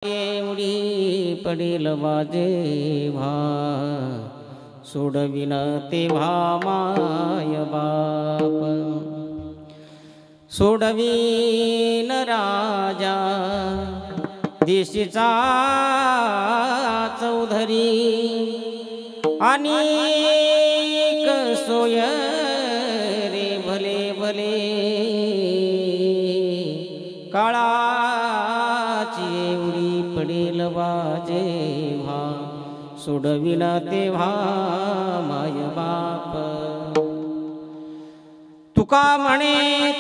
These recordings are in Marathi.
एवढी पडेल जेव्हा सोडविन तेव्हा माय बाप सोडविन राजा देशीचा चौधरी अनेक सोय रे भले भले काळाची एवढी पडेल जेव्हा सोडविन तेव्हा माय बाप तुका म्हणे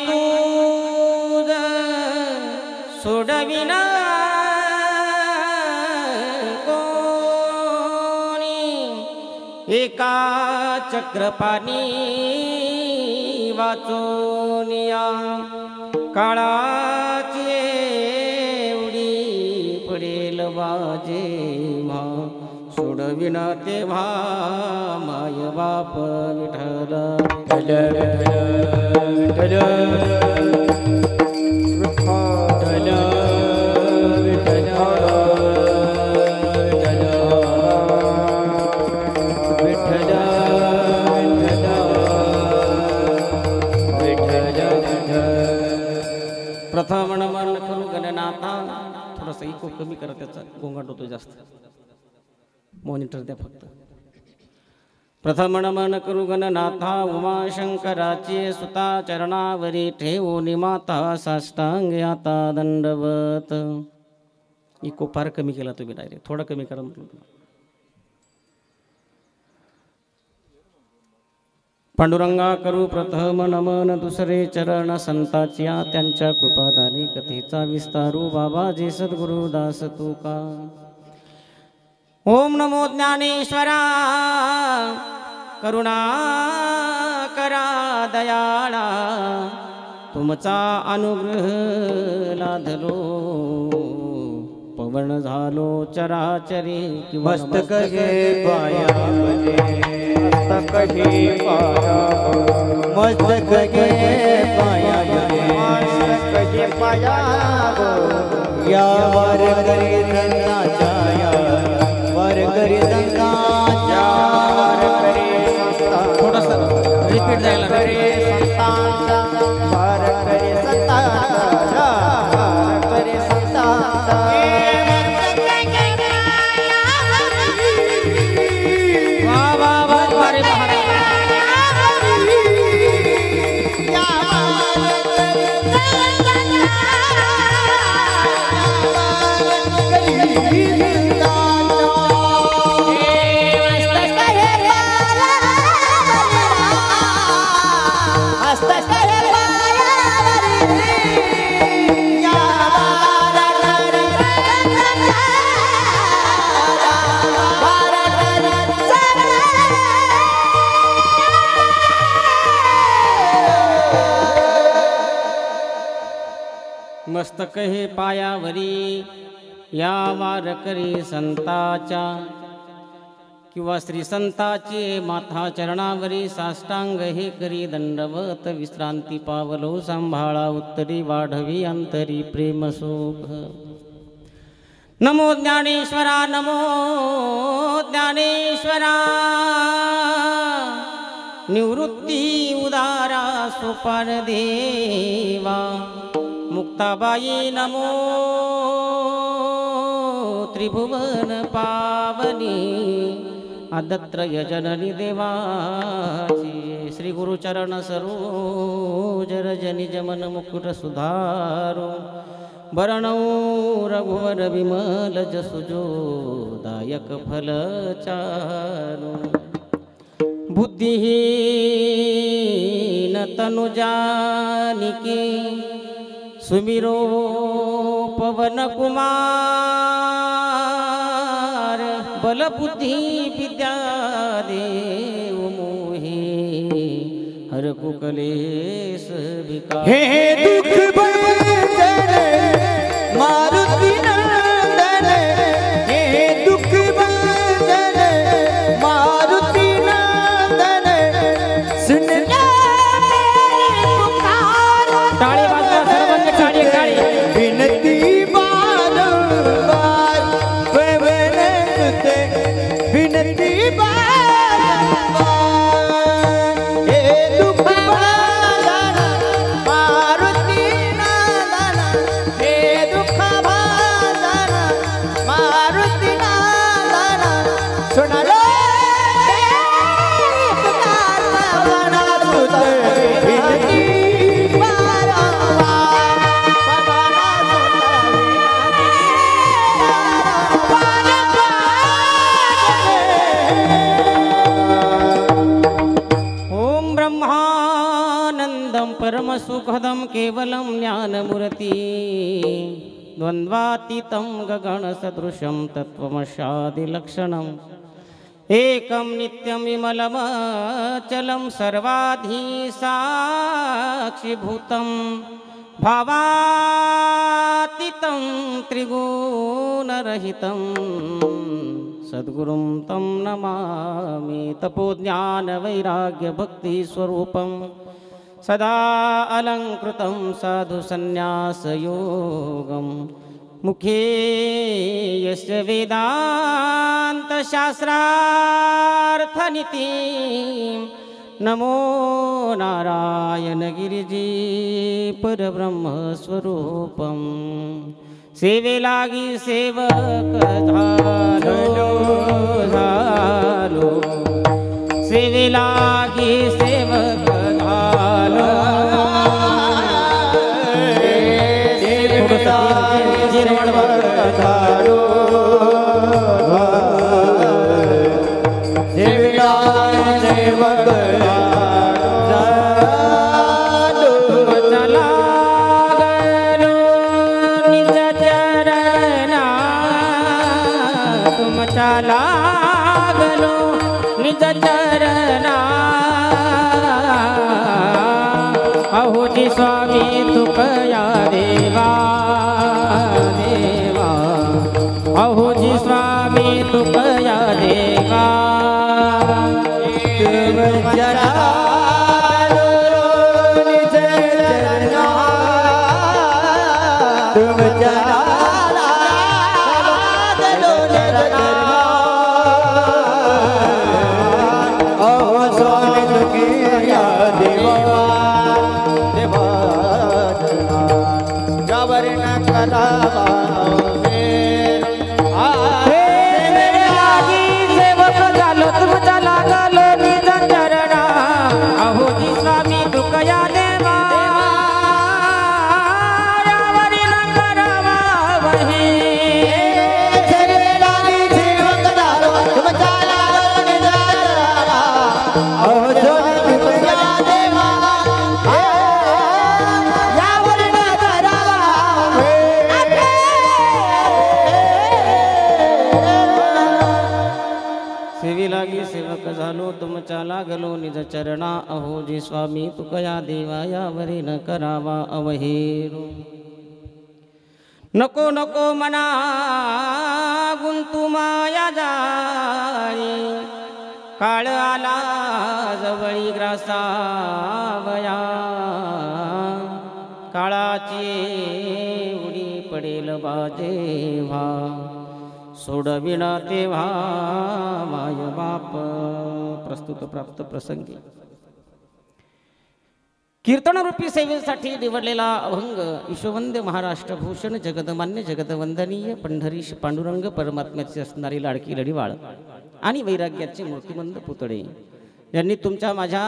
तूज सोडविन कोणी एका चक्रपाणी वाचोनिया काळाची एवढी पडेल जेव्हा सोडविन तेव्हा माय बाप विठ्ठल प्रथम नमन करू गणनाथा थोडासा इको कमी करा त्याचा गोंगाट होतो जास्त मॉनिटर द्या फक्त प्रथम नमन करू गणनाथा उमाशंकराचे सुता चरणावरी ठेवून माता साष्टांग आता दंडवत इको फार कमी केला तुम्ही डायरेक्ट थोडा कमी करा म्हटलं पांडुरंगा करू प्रथम नमन दुसरे चरण संताच्या त्यांच्या कृपादानी कथेचा विस्तारू बाबाजी सद्गुरु दास तुका ओम नमो ज्ञानेश्वरा करुणा करा दयाळा तुमचा अनुग्रह लाधलो पवन झालो चराचरी मस्तक घे पाया मस्तक घे पाया मस्तक घे पाया मस्तक घे पाया या वर करी संताच्या वर करी संताच्या वर करी संता थोडासा रिपीट जायला करी संताच्या वर करी संताच्या वर करी संताच्या मस्तक हे पायावरी या वारकरी संताच्या किंवा श्री संताचे माथा चरणावरी साष्टांग हे करी दंडवत विश्रांती पावलो सांभाळा उत्तरी वाढवी अंतरी प्रेम सुख नमो ज्ञानेश्वरा नमो ज्ञानेश्वरा निवृत्ती उदारा सोपान देवा मुक्ताबाई नमो त्रिभुवन पावनी आदत्रय जननी देवाची श्री गुरुचरण सरोज रजनी जमन मुकुट सुधारो वरणौ रघुवर विमल जसुजो दायक फल चारो बुद्धिहीन तनु जानिके सुमिरो पवन कुमार बल बुद्धि विद्या देव मोहे हर कुकलेश विकार हे दुख बंधन मारुति नंदन हे दुख बंधन मारुति नंदन सुन टाळी वाजवा सर्वांनी टाळी विनती बारंबार सुखदं केवलं ज्ञानमूर्ति द्वन्द्वातीतं गगनसदृशं तत्त्वमस्यादिलक्षणम् एकं नित्यं विमलमचलं सर्वाधि साक्षिभूतं भावातीतं त्रिगुणरहितं सद्गुरुं तं नमामि तपोज्ञानवैराग्यभक्तिस्वरूपं सदा अलङ्कृतं साधुसन्न्यासयोगं मुखे यस्य वेदान्तशास्त्रार्थनीतिं नमो नारायण गिरिजी परब्रह्मस्वरूपं सेवे लागी सेवक झालो सेवे लागी सेवक झालो लागलो निज चरणा अहोजी स्वामी तुकया देवा देवा अहोजी स्वामी तुकया देवा तुम जरा निज चरणा तुम जरा तुमच्या लागलो निज चरणा अहोजी स्वामी तुकया देवा यावरी न करावा अवहेरू नको नको मना गुंतू माया जाळी काळ आला जवळी ग्रासावया काळाची उडी पडेल बाजेव्हा सोडविना तेव्हा माय बाप प्रस्तुत प्राप्त प्रसंगी कीर्तनरूपी सेवेसाठी निवडलेला अभंग विश्ववंद्य महाराष्ट्रभूषण जगदमान्य जगदवंदनीय पंढरीश पांडुरंग परमात्म्याची असणारी लाडकी लढीवाळ आणि वैराग्याचे मूर्तिमंत पुतळे यांनी तुमच्या माझ्या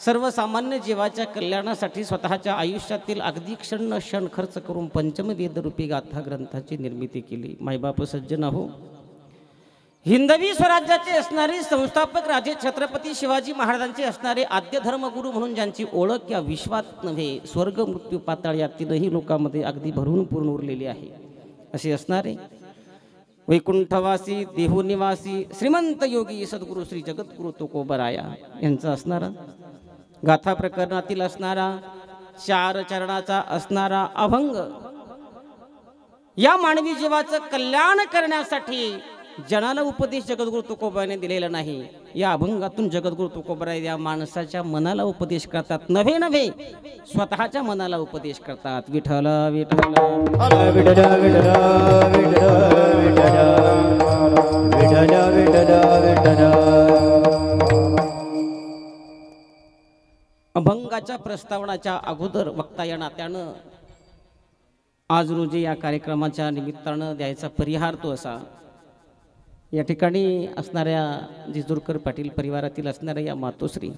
सर्वसामान्य जीवाच्या कल्याणासाठी स्वतःच्या आयुष्यातील अगदी क्षण क्षण खर्च करून पंचमवेदरूपी गाथा ग्रंथाची निर्मिती केली. मायबाप सज्जन हो, हिंदवी स्वराज्याचे असणारे संस्थापक राजे छत्रपती शिवाजी महाराजांचे असणारे आद्य धर्मगुरू म्हणून ज्यांची ओळख या विश्वात नव्हे स्वर्ग मृत्यू पाताळ या तीनही लोकांमध्ये अगदी भरून पूर्ण उरलेली आहे असे असणारे वैकुंठवासी देहूनिवासी श्रीमंत योगी सद्गुरू श्री जगद्गुरू तुकोबराया यांचा असणारा गाथा प्रकरणातील असणारा 4 चरणाचा असणारा अभंग या मानवी जीवाचं कल्याण करण्यासाठी जनाला उपदेश जगद्गुरू तुकोबाने दिलेला नाही. या अभंगातून जगद्गुरू तुकोबाराय या माणसाच्या मनाला उपदेश करतात, नव्हे नव्हे स्वतःच्या मनाला उपदेश करतात. विठ्ठल विठ्ठल अभंगाच्या प्रस्तावनाच्या अगोदर वक्ता या नात्यानं आज रोजी या कार्यक्रमाच्या निमित्तानं द्यायचा परिहार तो असा, या ठिकाणी असणाऱ्या जिजुरकर पाटील परिवारातील असणाऱ्या या मातोश्री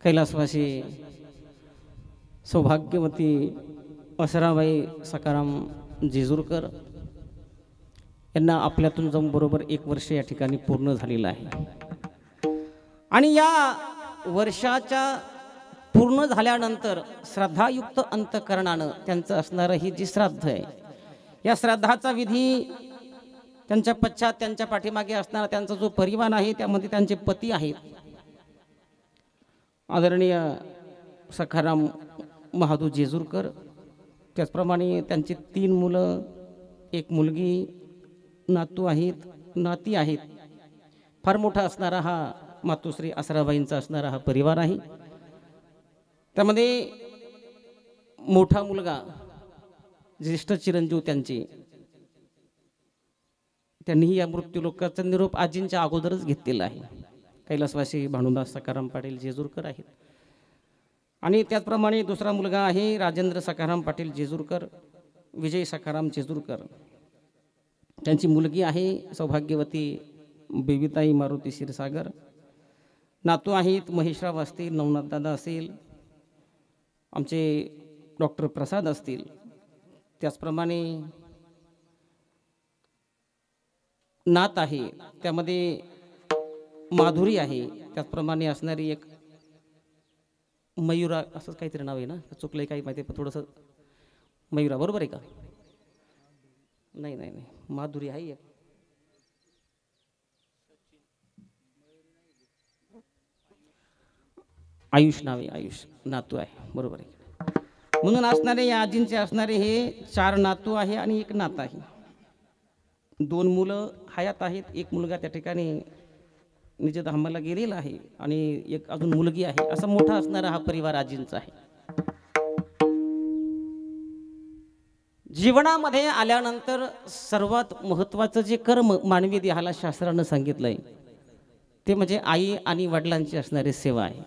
कैलासवासी सौभाग्यवती असराबाई सकाराम जिजुरकर यांना आपल्यातून जाऊन बरोबर 1 वर्ष या ठिकाणी पूर्ण झालेलं आहे. आणि या वर्षाच्या पूर्ण झाल्यानंतर श्रद्धायुक्त अंतकरणानं त्यांचं असणारं ही जी श्राद्ध आहे, या श्राद्धाचा विधी त्यांच्या पश्चात त्यांच्या पाठीमागे असणारा त्यांचा जो परिवार आहे, त्यामध्ये त्यांचे पती आहेत आदरणीय सखाराम महादू जेजूरकर, त्याचप्रमाणे त्यांची 3 मुलं, 1 मुलगी, नातू आहेत, नाती आहेत. फार मोठा असणारा हा मातोश्री आसराबाईंचा असणारा हा परिवार आहे. त्यामध्ये मोठा मुलगा ज्येष्ठ चिरंजीव त्यांनीही या मृत्यूलोकाचा निरोप आजींच्या अगोदरच घेतलेला आहे. कैलासवासी भानुदास सखाराम पाटील जेजूरकर आहेत. आणि त्याचप्रमाणे दुसरा मुलगा आहे राजेंद्र सखाराम पाटील जेजूरकर, विजय सखाराम जेजूरकर. त्यांची मुलगी आहे सौभाग्यवती बेबीताई मारुती क्षीरसागर. नातू आहेत महेशराव असतील, नवनाथ दादा असेल, आमचे डॉक्टर प्रसाद असतील, त्याचप्रमाणे नात आहे त्यामध्ये माधुरी आहे, त्याचप्रमाणे असणारी एक मयुरा असं काहीतरी नाव आहे ना, चुकलंय काही माहिती पण थोडंसं. मयुरा बरोबर आहे का? नाही नाही नाही, माधुरी आहे एक. आयुष नाव आहे, आयुष नातू आहे, बरोबर आहे. म्हणून असणारे या आजींचे असणारे हे 4 नातू आहे आणि 1 नात आहे. 2 मुलं हयात आहेत, 1 मुलगा त्या ठिकाणी निजधामाला गेलेला आहे आणि 1 अजून मुलगी आहे. असा मोठा असणारा हा परिवार आजींचा आहे. जीवनामध्ये आल्यानंतर सर्वात महत्त्वाचं जे कर्म मानवी देहाला शास्त्रानं सांगितलंय ते म्हणजे आई आणि वडिलांची असणारी सेवा आहे.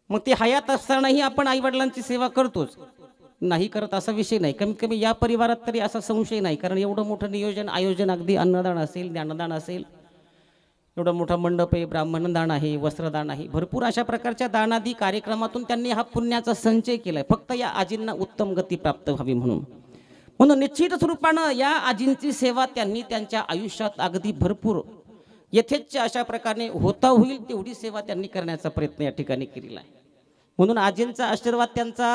मग ते हयात असतानाही आपण आई वडिलांची सेवा करतोच, नाही करत असा विषय नाही. कमीत कमी या परिवारात तरी असा संशय नाही, कारण एवढं मोठं नियोजन आयोजन, अगदी अन्नदान असेल, ज्ञानदान असेल, एवढा मोठा मंडप आहे, ब्राह्मणदान आहे, वस्त्रदान आहे, भरपूर अशा प्रकारच्या दानादी कार्यक्रमातून त्यांनी हा पुण्याचा संचय केलाय, फक्त या आजींना उत्तम गती प्राप्त व्हावी म्हणून. म्हणून निश्चित स्वरूपानं या आजींची सेवा त्यांनी त्यांच्या आयुष्यात अगदी भरपूर यथेच्छ अशा प्रकारे होता होईल तेवढी सेवा त्यांनी करण्याचा प्रयत्न या ठिकाणी केलेला आहे. म्हणून आजींचा आशीर्वाद त्यांचा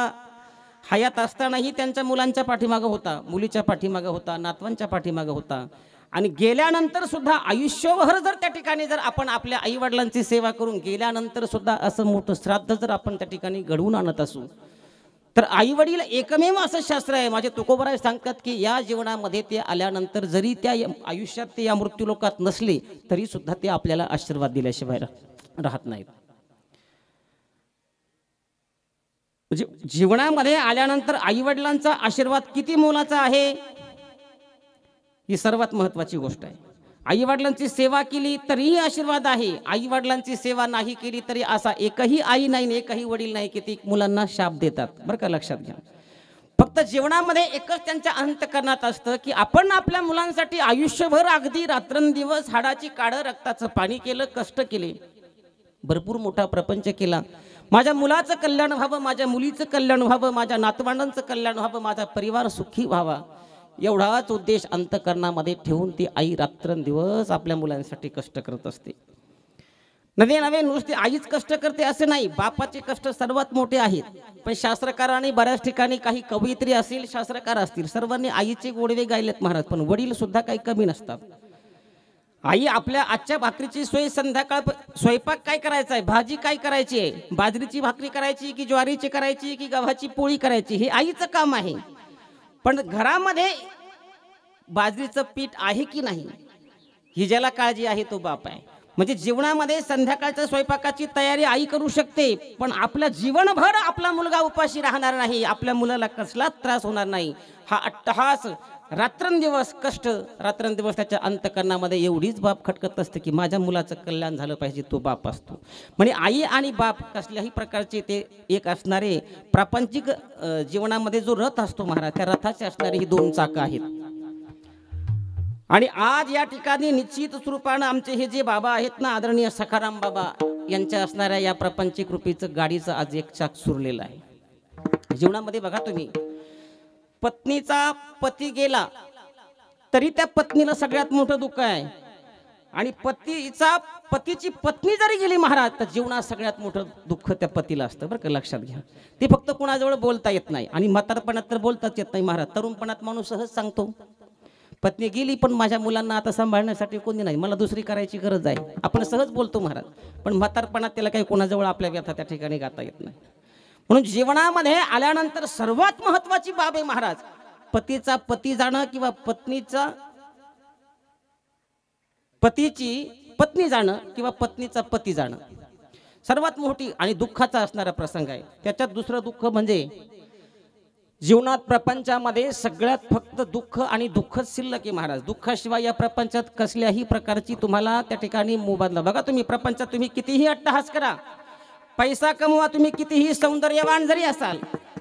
हयात असतानाही त्यांच्या मुलांच्या पाठीमागं होता, मुलीच्या पाठीमागं होता, नातवांच्या पाठीमागं होता. आणि गेल्यानंतर सुद्धा आयुष्यभर जर त्या ठिकाणी जर आपण आपल्या आई वडिलांची सेवा करून गेल्यानंतर सुद्धा असं मोठं श्राद्ध जर आपण त्या ठिकाणी घडवून आणत असू, तर आई वडील एकमेव असं शास्त्र आहे. माझे तुकोबराय सांगतात की या जीवनामध्ये ते आल्यानंतर जरी त्या आयुष्यात ते या मृत्यूलोकात नसले तरी सुद्धा ते आपल्याला आशीर्वाद दिल्याशिवाय राहत नाहीत. म्हणजे जीवनामध्ये आल्यानंतर आई वडिलांचा आशीर्वाद किती मोलाचा आहे ही सर्वात महत्त्वाची गोष्ट आहे. आई वडिलांची सेवा केली तरीही आशीर्वाद आहे, आई वडिलांची सेवा नाही केली तरी असा एकही आई नाही, एकही वडील नाही की ते मुलांना शाप देतात. बरं का, लक्षात घ्या. फक्त जीवनामध्ये एकच त्यांच्या अंतःकरणात असतं की आपण आपल्या मुलांसाठी आयुष्यभर अगदी रात्रंदिवस हाडाची काढं रक्ताचं पाणी केलं, कष्ट केले, भरपूर मोठा प्रपंच केला. माझ्या मुलाचं कल्याण व्हावं, माझ्या मुलीचं कल्याण व्हावं, माझ्या नातवंडांचं कल्याण व्हावं, माझा परिवार सुखी व्हावा, एवढाच उद्देश अंतःकरणामध्ये ठेवून ती आई रात्रंदिवस आपल्या मुलांसाठी कष्ट करत असते. नवे नुसते आईच कष्ट करते असे नाही, बापाचे कष्ट सर्वात मोठे आहेत. पण शास्त्रकारांनी बऱ्याच ठिकाणी काही कवयित्री असतील, शास्त्रकार असतील, सर्वांनी आईचे गोडवे गायलेत महाराज. पण वडील सुद्धा काही कमी नसतात. आई आपल्या आजच्या भाकरीची सोय, संध्याकाळ स्वयंपाक काय करायचा आहे, भाजी काय करायची आहे, बाजरीची भाकरी करायची की ज्वारीची करायची की गव्हाची पोळी करायची, हे आईचं काम आहे. पण घरामध्ये बाजरीचं पीठ आहे की नाही ही ज्याला काळजी आहे तो बाप आहे. म्हणजे जीवनामध्ये संध्याकाळच्या स्वयंपाकाची तयारी आई करू शकते, पण आपल्या जीवनभर आपला मुलगा उपाशी राहणार नाही, आपल्या मुलाला कसलाच त्रास होणार नाही. हा अट्टहास रात्रंदिवस कष्ट, रात्रंदिवस त्याच्या अंतःकरणामध्ये एवढीच बाप खटकत असते की माझ्या मुलाचं कल्याण झालं पाहिजे, तो बाप असतो. म्हणजे आई आणि बाप कसल्याही प्रकारचे ते एक असणारे प्रापंचिक जीवनामध्ये जो रथ असतो महाराज, त्या रथाचे असणारे ही 2 चाकं आहेत. आणि आज या ठिकाणी निश्चित स्वरूपानं आमचे हे जे बाबा आहेत ना, आदरणीय सखाराम बाबा यांच्या असणाऱ्या या प्रापंचिक रूपीचं गाडीचं आज एक चाक सुरलेलं आहे. जीवनामध्ये बघा तुम्ही, पत्नीचा पती गेला तरी त्या पत्नीला सगळ्यात मोठं दुःख आहे. आणि पतीची पत्नी जरी गेली महाराज तर जीवनात सगळ्यात मोठं दुःख त्या पतीला असतं बरं का, लक्षात घ्या. ते फक्त कुणाजवळ बोलता येत नाही आणि म्हातारपणात तर बोलताच येत नाही महाराज. तरुणपणात माणूस सहज सांगतो पत्नी गेली पण माझ्या मुलांना आता सांभाळण्यासाठी कोणी नाही, मला दुसरी करायची गरज आहे, आपण सहज बोलतो महाराज. पण म्हातारपणात त्याला काही कोणाजवळ आपल्या व्यथा त्या ठिकाणी गाता येत नाही. म्हणून जीवनामध्ये आल्यानंतर सर्वात महत्वाची बाब आहे महाराज, पतीचा पती जाणं किंवा पतीची पत्नी जाणं किंवा पत्नीचा पती जाणं सर्वात मोठी आणि दुःखाचा असणारा प्रसंग आहे. त्याच्यात दुसरं दुःख म्हणजे जीवनात प्रपंचामध्ये सगळ्यात फक्त दुःख आणि दुःखच शिल्लक आहे महाराज. दुःखाशिवाय या प्रपंचात कसल्याही प्रकारची तुम्हाला त्या ठिकाणी मोबदला. बघा तुम्ही प्रपंचात तुम्ही कितीही अट्टहास करा, पैसा कमवा, तुम्ही कितीही सौंदर्यवान जरी असाल,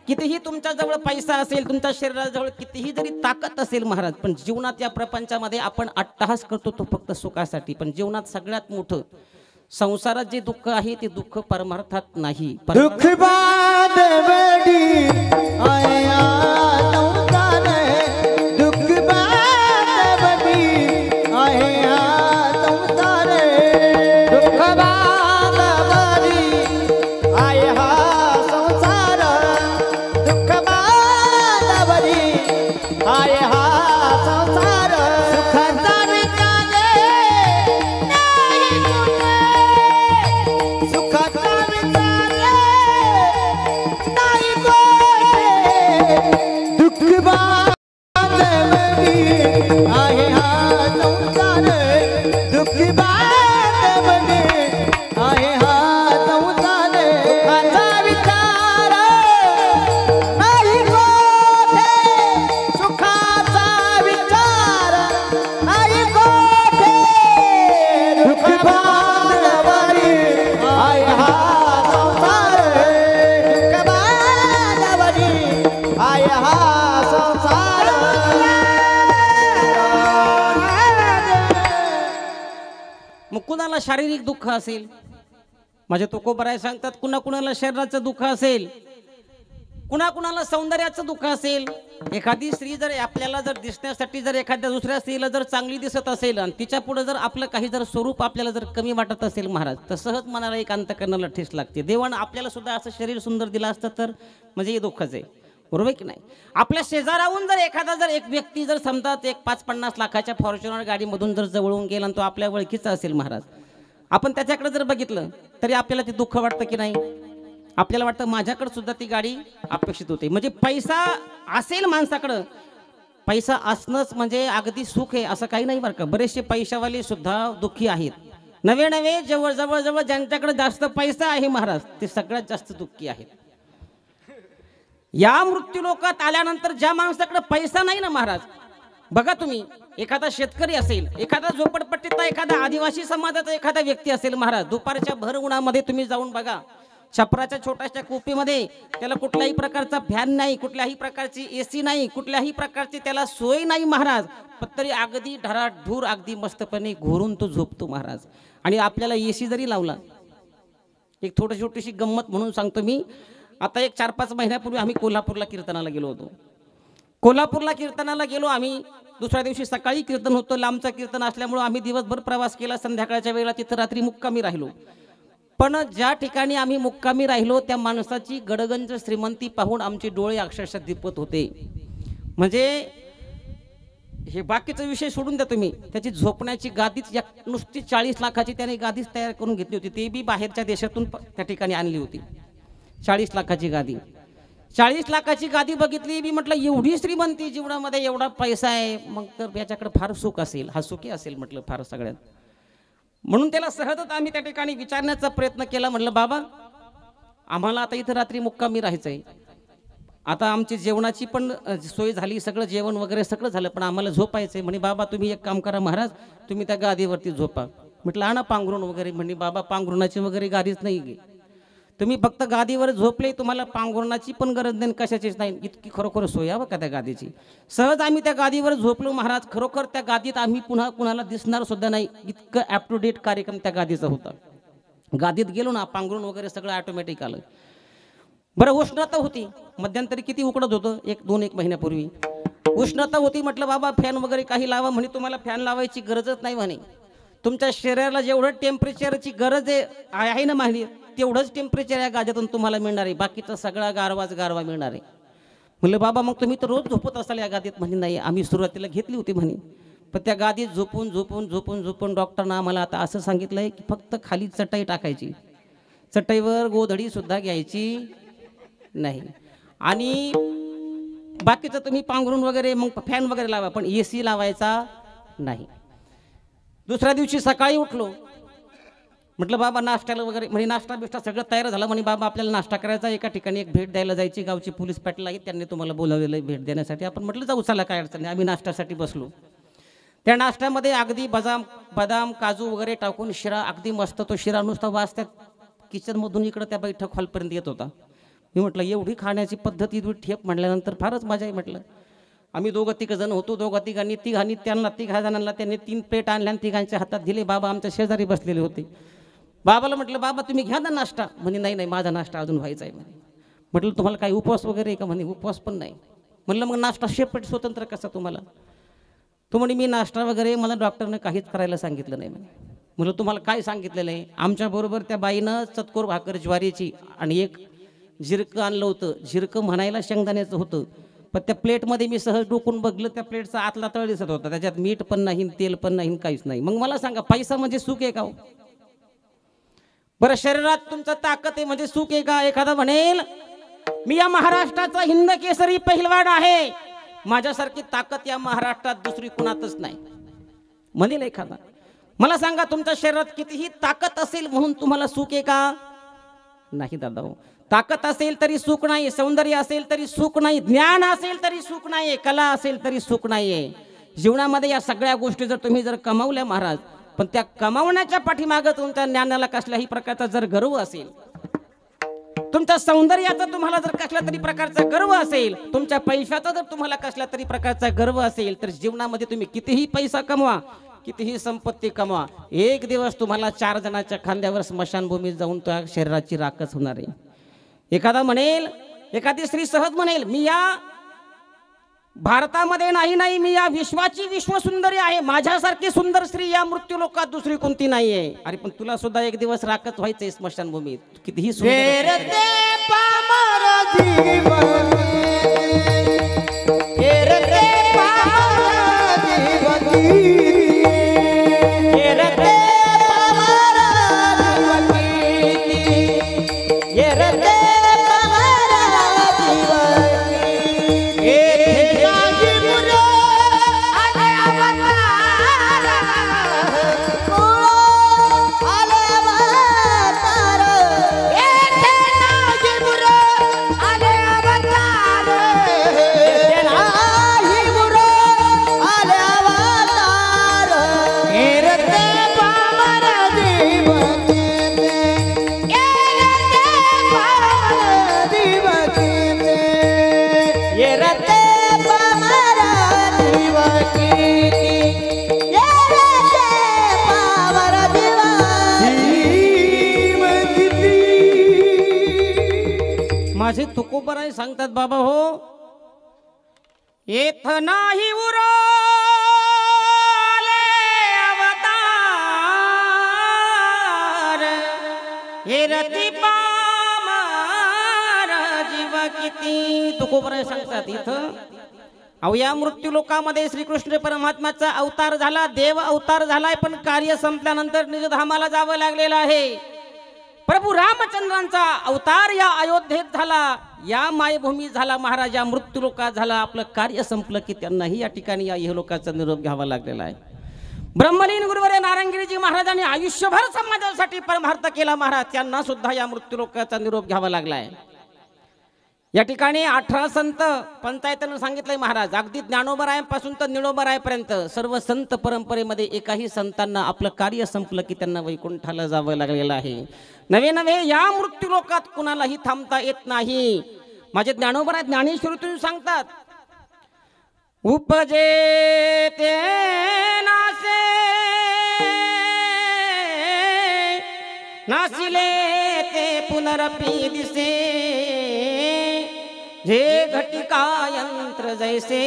कितीही तुमच्या जवळ पैसा असेल, तुमच्या शरीराजवळ कितीही जरी ताकद असेल महाराज, पण जीवनात या प्रपंचामध्ये आपण अट्टहास करतो तो फक्त सुखासाठी. पण जीवनात सगळ्यात मोठं संसारात जे दुःख आहे ते दुःख परमार्थात नाही. दुःख बाद बडी आया संसार, दुःख बाद बडी आया संसार, दुःख बाद बडी आया संसार, दुःख बाद बडी आया संसार, सुखाचा विचार नाही कुठे, सुखाचा विचार नाही कुठे, दुःख बाद बडी आहे हा संसार, दुःख बाद बडी आहे हा संसार, सुखाचा विचार नाही कुठे, सुखाचा विचार नाही कुठे, दुःख बाद बडी आहे हा संसार, दुःख बाद बडी आहे हा संसार. मग कुणाला शारीरिक दुःख असेल, माझे तुकोबराय सांगतात, कुणाला शरीराचं दुःख असेल, कुणाला सौंदर्याचं दुःख असेल. एखादी स्त्री जर आपल्याला जर दिसण्यासाठी जर एखाद्या दुसऱ्या स्त्रीला जर चांगली दिसत असेल आणि तिच्या पुढे जर आपलं काही जर स्वरूप आपल्याला जर कमी वाटत असेल महाराज, तर सहज मनाला एक अंतःकरणाला ठेस लागते. देवानं आपल्याला सुद्धा असं शरीर सुंदर दिलं असतं तर म्हणजे हे दुःखच आहे, बरोबर की नाही. आपल्या शेजाराहून जर एखादा जर एक व्यक्ती जर समजा एक 5-50 लाखाच्या फॉर्च्युनर गाडीमधून जर जवळून गेला आणि तो आपल्या ओळखीचा असेल महाराज, आपण त्याच्याकडे जर बघितलं तरी आपल्याला ते दुःख वाटतं की नाही. आपल्याला वाटतं माझ्याकडे सुद्धा ती गाडी अपेक्षित होते. म्हणजे पैसा असेल माणसाकडं, पैसा असणंच म्हणजे अगदी सुख आहे असं काही नाही बरं का. बरेचसे पैशावाले सुद्धा दुःखी आहेत. नवे जवळ ज्यांच्याकडे जास्त पैसा आहे महाराज ते सगळ्यात जास्त दुःखी आहेत. या मृत्यू लोकात आल्यानंतर ज्या माणसाकडे पैसा नाही ना महाराज, बघा तुम्ही एखादा शेतकरी असेल, एखादा झोपडपट्टीतला एखादा आदिवासी समाजाचा एखादा व्यक्ती असेल महाराज, दुपारच्या भर उन्हामध्ये तुम्ही जाऊन बघा, छपराच्या छोट्याशा कोपीमध्ये त्याला कुठल्याही प्रकारचा फॅन नाही, कुठल्याही प्रकारची एसी नाही, कुठल्याही प्रकारची त्याला सोय नाही महाराज, पण तरी अगदी ढराढूर अगदी मस्तपणे घोरून तो झोपतो महाराज. आणि आपल्याला एसी जरी लावला, एक छोटीशी गंमत म्हणून सांगतो मी. आता एक 4-5 महिन्यापूर्वी आम्ही कोल्हापूरला कीर्तनाला गेलो होतो. कोल्हापूरला कीर्तनाला गेलो आम्ही. दुसऱ्या दिवशी सकाळी कीर्तन होतं, लांबचं कीर्तन असल्यामुळं आम्ही दिवसभर प्रवास केला. संध्याकाळच्या वेळेला तिथं रात्री मुक्कामी राहिलो. पण ज्या ठिकाणी आम्ही मुक्कामी राहिलो त्या माणसाची गडगंज श्रीमंती पाहून आमचे डोळे अक्षरशः दिपत होते. म्हणजे हे बाकीचा विषय सोडून द्या तुम्ही, त्याची झोपण्याची गादीच नुसती 40 लाखाची त्याने गादीच तयार करून घेतली होती. ते बी बाहेरच्या देशातून त्या ठिकाणी आणली होती. 40 लाखाची गादी. 40 लाखाची गादी बघितली, मी म्हटलं एवढी श्रीमंती जीवनामध्ये एवढा पैसा आहे, मग तर याच्याकडे फार सुख असेल, हा सुखी असेल म्हटलं फार सगळ्यात. म्हणून त्याला सहजच आम्ही त्या ठिकाणी विचारण्याचा प्रयत्न केला. म्हटलं बाबा आम्हाला आता इथं रात्री मुक्कामी राहायचं आहे, आता आमची जेवणाची पण सोय झाली, सगळं जेवण वगैरे सगळं झालं, पण आम्हाला झोपायचं आहे. म्हणे बाबा तुम्ही एक काम करा महाराज, तुम्ही त्या गादीवरती झोपा. म्हटलं आणा पांघरुण वगैरे. म्हणे बाबा पांघरुणाची वगैरे गादीच नाही गे, तुम्ही फक्त गादीवर झोपले, तुम्हाला पांघरुणाची पण गरज नाही, कशाचीच नाही. इतकी खरोखर सोय आहे का त्या गादीची. सहज आम्ही त्या गादीवर झोपलो महाराज. खरोखर त्या गादीत आम्ही पुन्हा कुणाला दिसणार सुद्धा नाही, इतकं अप टू डेट कार्यक्रम त्या गादीचा होता. गादीत गेलो ना, पांघरुण वगैरे सगळं ऑटोमॅटिक आलं. बरं उष्णता होती, मध्यंतरी किती उकडत होतं, 1-2 महिन्यापूर्वी उष्णता होती. म्हटलं बाबा फॅन वगैरे काही लावा. म्हणे तुम्हाला फॅन लावायची गरजच नाही म्हणे, तुमच्या शरीराला जेवढं टेम्परेचरची गरज आहे ना माहिती तेवढंच टेम्परेचर या गाद्यातून तुम्हाला मिळणार आहे, बाकीचा सगळा गारवा मिळणार आहे. म्हणलं बाबा मग तुम्ही तर रोज झोपत असाल या गादीत. म्हणे नाही, आम्ही सुरुवातीला घेतली होती म्हणे, पण त्या गादीत झोपून डॉक्टरनं आम्हाला आता असं सांगितलं आहे की फक्त खाली चटई टाकायची, चटईवर गोधडीसुद्धा घ्यायची नाही, आणि बाकीचं तुम्ही पांघरून वगैरे मग फॅन वगैरे लावा, पण AC लावायचा नाही. दुसऱ्या दिवशी सकाळी उठलो, म्हटलं बाबा नाश्त्याला वगैरे, म्हणे नाश्ता बिष्टा सगळं तयार झालं. म्हणे बाबा आपल्याला नाश्ता करायचा, एका ठिकाणी एक भेट द्यायला जायची, गावची पोलीस पाटील आहेत, त्यांनी तुम्हाला बोलावलेलं आहे भेट देण्यासाठी. आपण म्हटलं जाऊ, चला काय अडचण नाही. आम्ही नाश्त्यासाठी बसलो. त्या नाश्त्यामध्ये अगदी बदाम काजू वगैरे टाकून शिरा, अगदी मस्त. तो शिरा नुसता वास त्या किचनमधून इकडं त्या बैठक हॉलपर्यंत येत होता. मी म्हटलं एवढी खाण्याची पद्धत इतकी ठेप म्हटल्यानंतर फारच मजा आहे म्हटलं. आम्ही तिघं जण होतो, तिघांनी त्यांना 3 जणांना त्यांनी 3 प्लेट आणल्या आणि तिघांच्या हातात दिले. बाबा आमच्या शेजारी बसलेले होते. बाबाला म्हटलं बाबा तुम्ही घ्या ना नाश्ता. म्हणे नाही माझा नाश्ता अजून व्हायचा आहे म्हणे. म्हटलं तुम्हाला काही उपवास वगैरे आहे का? म्हणे उपवास पण नाही. म्हटलं मग नाश्ता सेपरेट स्वतंत्र कसा तुम्हाला? तो म्हणे मी नाश्ता वगैरे मला डॉक्टरने काहीच करायला सांगितलं नाही म्हणे. म्हटलं तुम्हाला काय सांगितलेलं आहे? आमच्याबरोबर त्या बाईनं चतकोर भाकर ज्वारीची आणि एक झिरकं आणलं होतं. झिरकं म्हणायला शेंगदाण्याचं होतं, पण त्या प्लेटमध्ये मी सहज डोकून बघलं, त्या प्लेटचा आतला तळ दिसत होता, त्याच्यात मीठ पण नाही, तेल पण नाही, काहीच नाही. मग मला सांगा पैसा म्हणजे सुख आहे का? बरं शरीरात तुमचं ताकद आहे म्हणजे सुख आहे का? एखादा म्हणेल मी या महाराष्ट्राचा हिंद केसरी पहिलवान आहे, माझ्यासारखी ताकद या महाराष्ट्रात दुसरी कुणातच नाही म्हणेल एखादा. मला सांगा तुमच्या शरीरात कितीही ताकद असेल म्हणून तुम्हाला सुख आहे का? नाही दादा. ताकद असेल तरी सुख नाही, सौंदर्य असेल तरी सुख नाही, ज्ञान असेल तरी सुख नाही, कला असेल तरी सुख नाहीये. जीवनामध्ये या सगळ्या गोष्टी जर तुम्ही कमावल्या महाराज, पण त्या कमावण्याच्या पाठीमागं तुमच्या ज्ञानाला कसल्याही प्रकारचा जर गर्व असेल, तुमच्या सौंदर्याचा तुम्हाला जर कसल्या तरी प्रकारचा गर्व असेल, तुमच्या पैशाचा जर तुम्हाला कसल्या तरी प्रकारचा गर्व असेल, तर जीवनामध्ये तुम्ही कितीही पैसा कमवा, कितीही संपत्ती कमवा, एक दिवस तुम्हाला 4 जणांच्या खांद्यावर स्मशानभूमीत जाऊन त्या शरीराची राखच होणार आहे. एखादा म्हणेल, एखादी स्त्री सहज म्हणेल मी या भारतामध्ये नाही मी या विश्वाची विश्वसुंदरी आहे, माझ्यासारखी सुंदर स्त्री या मृत्यू लोकात दुसरी कोणती नाहीये. अरे पण तुला सुद्धा एक दिवस राखच व्हायचंय स्मशानभूमीत. कितीही सुंदर माझे तुकोबराय सांगतात बाबा हो, येथ नाही उरले अवतार, हे रती पामार जीव किती. तुकोबराय सांगतात इथं अहो या मृत्यू लोकामध्ये श्रीकृष्ण परमात्माचा अवतार झाला, देव अवतार झालाय, पण कार्य संपल्यानंतर निजधामाला जावं लागलेलं आहे. प्रभू रामचंद्रांचा अवतार या अयोध्येत झाला, या मायभूमी झाला, महाराज या मृत्यू लोकात झाला. आपलं कार्य संपलं की त्यांनाही या ठिकाणी या इहलोकाचा निरोप घ्यावा लागलेला आहे. ब्रह्मलीन गुरुवर्य नारायणगिरीजी महाराजांनी आयुष्यभर समाजासाठी परमार्थ केला महाराज, त्यांना सुद्धा या मृत्यू लोकाचा निरोप घ्यावा लागलाय. या ठिकाणी 18 संत पंचायतनं सांगितलंय महाराज, अगदी ज्ञानोबरायांपासून तर निळोबरायापर्यंत सर्व संत परंपरेमध्ये एकाही संतांना आपलं कार्य संपलं की त्यांना वैकुंठाला जावं लागलेलं आहे. नवे या मृत्यू लोकात कुणालाही थांबता येत नाही. माझे ज्ञानोबराय ज्ञानेश्वरीतून सांगतात, उपजे ते नासे नासिले ते पुनरपी दिसे, जे घटिका यंत्र जैसे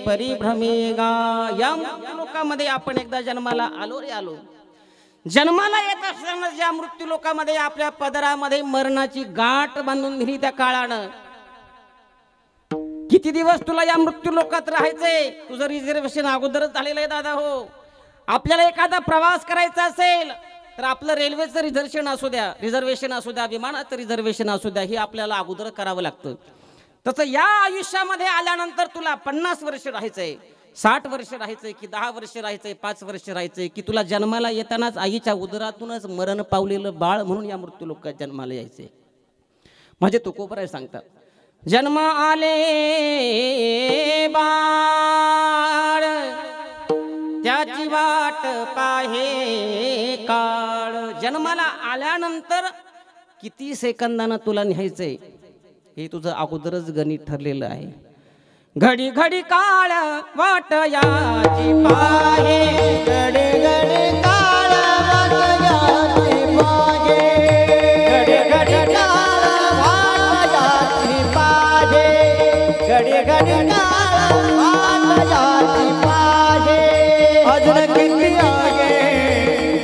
परिभ्रमेगा. या लोकांमध्ये आपण एकदा जन्माला आलो रे आलो, जन्माला येत असताना ज्या मृत्यू लोकांमध्ये आपल्या पदरामध्ये मरणाची गाठ बांधून दिली त्या काळानं, किती दिवस तुला या मृत्यू लोकात राहायचंय? तुझं रिझर्वेशन अगोदरच झालेलं आहे दादा हो. आपल्याला एखादा प्रवास करायचा असेल तर आपलं रेल्वेचं रिझर्वेशन असू द्या, विमानाचं रिझर्वेशन असू द्या, हे आपल्याला अगोदर करावं लागतं. तसं या आयुष्यामध्ये आल्यानंतर तुला 50 वर्ष राहायचंय, 60 वर्ष राहायचंय, की 10 वर्ष राहायचंय, 5 वर्ष राहायचंय, की तुला जन्माला येतानाच आईच्या उदरातूनच मरण पावलेलं बाळ म्हणून या मृत्यू लोकात जन्माला यायचंय. म्हणजे तुकोबराय सांगतात, जन्म आले बाळ त्याची वाट पाहे काळ. जन्माला आल्यानंतर किती सेकंदानं तुला न्यायचंय हे तुझं अगोदरच गणित ठरलेलं आहे. घडी घडी काळ वाट याची पाहे, घडी घडी काळ वाट याची पाहे, घडी घडी काळ वाट याची पाहे, घडी घडी काळ वाट याची पाहे. अजून किती आहे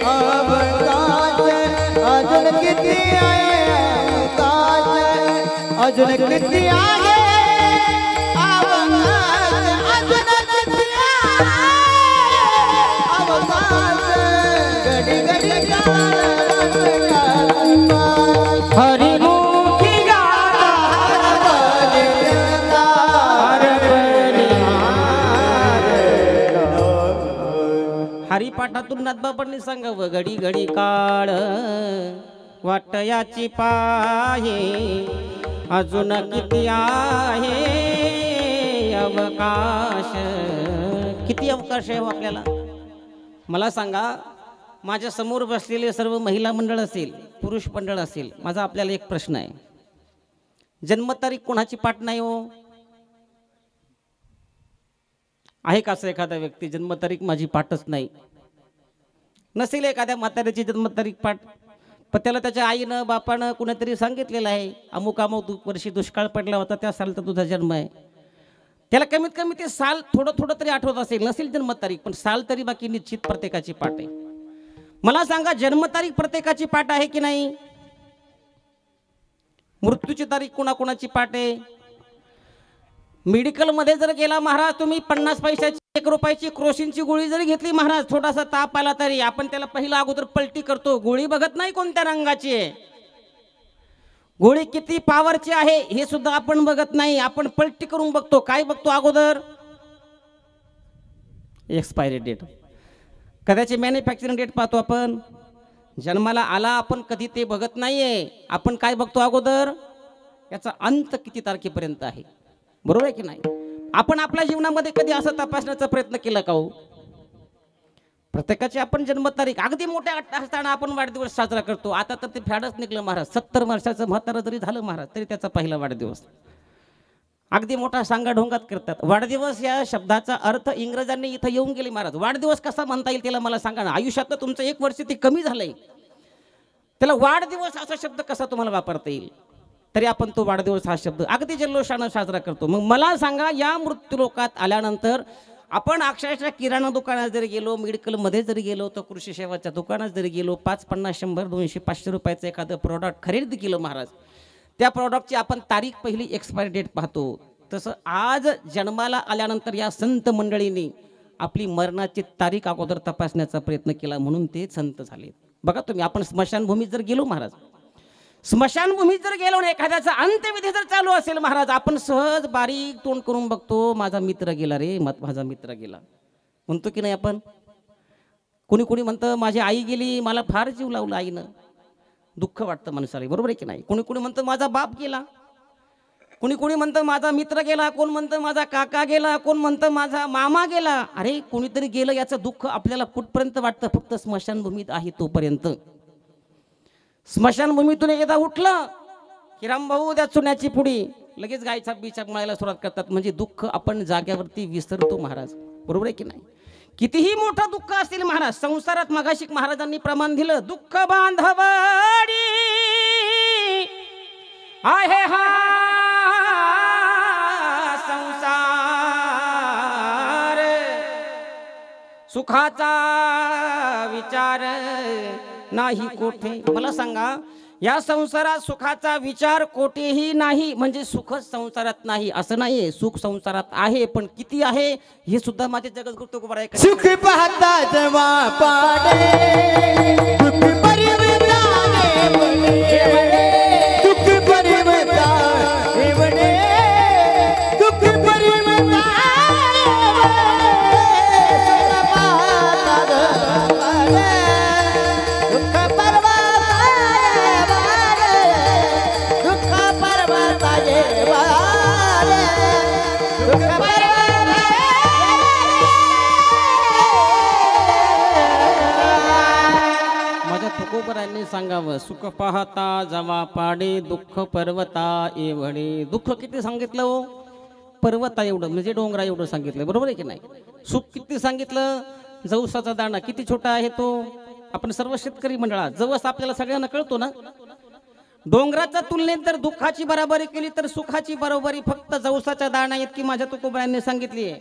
अवकाश, अजून किती आहे अवकाश, अजून किती आहे हरिपाठातून नाथबाबांनी सांगावं, घडी घडी काळ वाट याची पाहे, अजून किती आहे अवकाश. किती अवकाश आहे आपल्याला? मला सांगा, माझ्या समोर बसलेले सर्व महिला मंडळ असेल, पुरुष मंडळ असेल, माझा आपल्याला एक प्रश्न आहे, जन्मतारीख कोणाची पाठ नाही हो? आहे का असं एखादा व्यक्ती, जन्मतारीख माझी पाठच नाही? नसेल एखाद्या म्हाताऱ्याची जन्मतारीख पाठ, पण त्याला त्याच्या आईनं बापानं कुणीतरी सांगितलेलं आहे, अमुक अमुक वर्षी दुष्काळ पडला होता, त्या सालचा तुझा जन्म आहे. त्याला कमीत कमी ते साल थोडं थोडं तरी आठवत असेल, नसेल जन्मतारीख, पण साल तरी बाकी निश्चित प्रत्येकाची पाठ आहे. मला सांगा, जन्मतारीख प्रत्येकाची पाठ आहे की नाही? मृत्यूची तारीख कोणाकोणाची पाठ आहे? मेडिकलमध्ये जर गेला महाराज तुम्ही, 50 पैशाची 1 रुपयाची क्रोसिनची गोळी जरी घेतली महाराज, थोडासा ताप आला तरी आपण त्याला पहिला अगोदर पलटी करतो. गोळी बघत नाही कोणत्या रंगाची आहे, गोळी किती पॉवरची आहे हे सुद्धा आपण बघत नाही, आपण पलटी करून बघतो. काय बघतो अगोदर? एक्सपायरी डेट, कदाचित मॅन्युफॅक्चरिंग डेट पाहतो आपण. जन्माला आला आपण कधी ते बघत नाहीये, आपण काय बघतो अगोदर? याचा अंत किती तारखेपर्यंत आहे. बरोबर आहे की नाही? आपण आपल्या जीवनामध्ये कधी असं तपासण्याचा प्रयत्न केला का हो? प्रत्येकाची आपण जन्मतारीख, अगदी मोठ्या असताना आपण वाढदिवस साजरा करतो. आता तर ते फॅडच निघलं महाराज, 70 वर्षाचं म्हातारं जरी झालं महाराज तरी त्याचा पहिला वाढदिवस अगदी मोठा सांगाढोंगात करतात. वाढदिवस या शब्दाचा अर्थ इंग्रजांनी इथं येऊन गेले महाराज. वाढदिवस कसा म्हणता येईल त्याला मला सांगा ना. आयुष्यातलं तुमचं 1 वर्ष ते कमी झालंय, त्याला वाढदिवस असा शब्द कसा तुम्हाला वापरता येईल? तरी आपण तो वाढदिवस हा शब्द अगदी जल्लोषानं साजरा करतो. मग मला सांगा, या मृत्यूलोकात आल्यानंतर आपण अक्षरशः किराणा दुकानात जरी गेलो, मेडिकलमध्ये जरी गेलो, तर कृषी सेवाच्या दुकानात जरी गेलो, 5, 50, 100, 200, 500 रुपयाचं एखादं प्रॉडक्ट खरेदी केलं महाराज, त्या प्रॉडक्टची आपण तारीख पहिली एक्सपायरी डेट पाहतो. तसं आज जन्माला आल्यानंतर या संत मंडळींनी आपली मरणाची तारीख अगोदर तपासण्याचा प्रयत्न केला, म्हणून ते संत झाले. बघा तुम्ही, आपण स्मशानभूमीत जर गेलो महाराज, स्मशानभूमीत जर गेलो ना, एखाद्याचा अंत्यविधी जर चालू असेल महाराज, आपण सहज बारीक तोंड करून बघतो, माझा मित्र गेला रे, माझा मित्र गेला म्हणतो की नाही आपण? कोणी कोणी म्हणतं माझी आई गेली, मला फार जीव लावला आईनं, दुःख वाटतं माणसाला. बरोबर आहे की नाही? कोणी कोणी म्हणतं माझा बाप गेला, कोणी कोणी म्हणतं माझा मित्र गेला, कोण म्हणतं माझा काका गेला, कोण म्हणतं माझा मामा गेला. अरे कोणीतरी गेलं याचं दुःख आपल्याला कुठपर्यंत वाटतं? फक्त स्मशानभूमीत आहे तोपर्यंत. स्मशानभूमीतून एकदा उठलं की रामभाऊ द्या चुन्याची पुडी, लगेच गायचा बिचा मळायला सुरुवात करतात. म्हणजे दुःख आपण जाग्यावरती विसरतो महाराज. बरोबर आहे की नाही? कितीही मोठं दुःख असेल महाराज, संसारात मगाशी महाराजांनी प्रमाण दिलं, दुःख बांधवाडी आहे हा संसार, सुखाचा विचार नाही कोठे. मला सांगा, या संसारात सुखाचा विचार कोठेही नाही, म्हणजे सुखच संसारात नाही असं नाहीये. सुख संसारात आहे, पण किती आहे हे सुद्धा माझे जगद्गुरु तुकोबा आहे. सुख पाहता जवा पाडे दुःख परिवर्ताने बने, दुःख परिवर्ताने बने, दुःख परिवर्ताने बने. सुख पाहता जवा पाडे दुःख परिवर्ताने बने, दुःख परिवर्ताने बने, दुःख तुकोबरांनी सांगावं, सुख पाहता जवा पाडे दुःख पर्वता एवढे. दुःख किती सांगितलं हो? पर्वता एवढं, म्हणजे डोंगरा एवढं सांगितलं, बरोबर आहे की नाही? सुख किती सांगितलं? जवसाचा दाणा किती छोटा आहे तो. आपण सर्व शेतकरी मंडळात जवस आपल्याला सगळ्यांना कळतो ना. डोंगराच्या तुलनेत जर दुःखाची बरोबरी केली तर सुखाची बरोबरी फक्त जवसाच्या दाणा इतकी माझ्या तुकोबरांनी सांगितली आहे.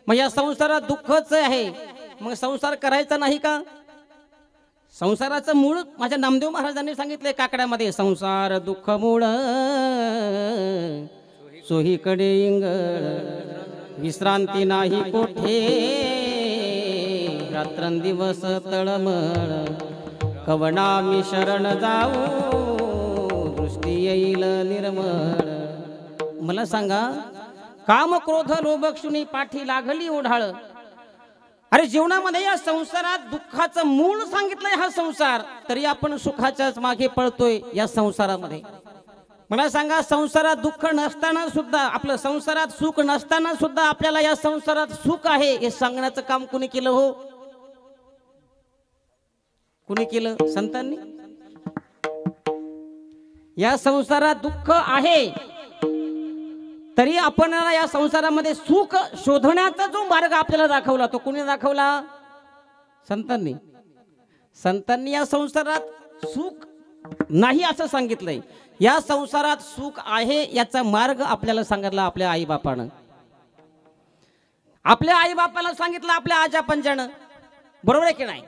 मग या संसारात दुःखच आहे, मग संसार करायचा नाही का? संसाराचं मूळ माझ्या नामदेव महाराजांनी सांगितलंय काकड्यामध्ये, संसार दुःख मूळ सोहीकडे इंगळ, विश्रांती नाही कोठे, रात्रंदिवस तळमळ, कवना मी शरण जाऊ, दृष्टी येईल निर्मळ. मला सांगा, काम क्रोध लोभ क्षुणी पाठी लागली ओढाळ. अरे जीवनामध्ये या संसारात दुःखाचं मूळ सांगितलंय हा संसार, तरी आपण सुखाच्याच मागे पळतोय या संसारामध्ये. मला सांगा, संसारात दुःख नसताना सुद्धा, आपलं संसारात सुख नसताना सुद्धा आपल्याला या संसारात सुख आहे हे सांगण्याचं काम कुणी केलं हो? कुणी केलं? संतांनी. या संसारात दुःख आहे तरी आपण या संसारामध्ये सुख शोधण्याचा जो मार्ग आपल्याला दाखवला तो कुणी दाखवला? संतांनी. संतांनी या संसारात सुख नाही असं सांगितलंय. या संसारात सुख आहे याचा मार्ग आपल्याला सांगितला आपल्या आईबापानं. आपल्या आईबापाला सांगितलं आपल्या आजा पंजानं, बरोबर आहे की नाही?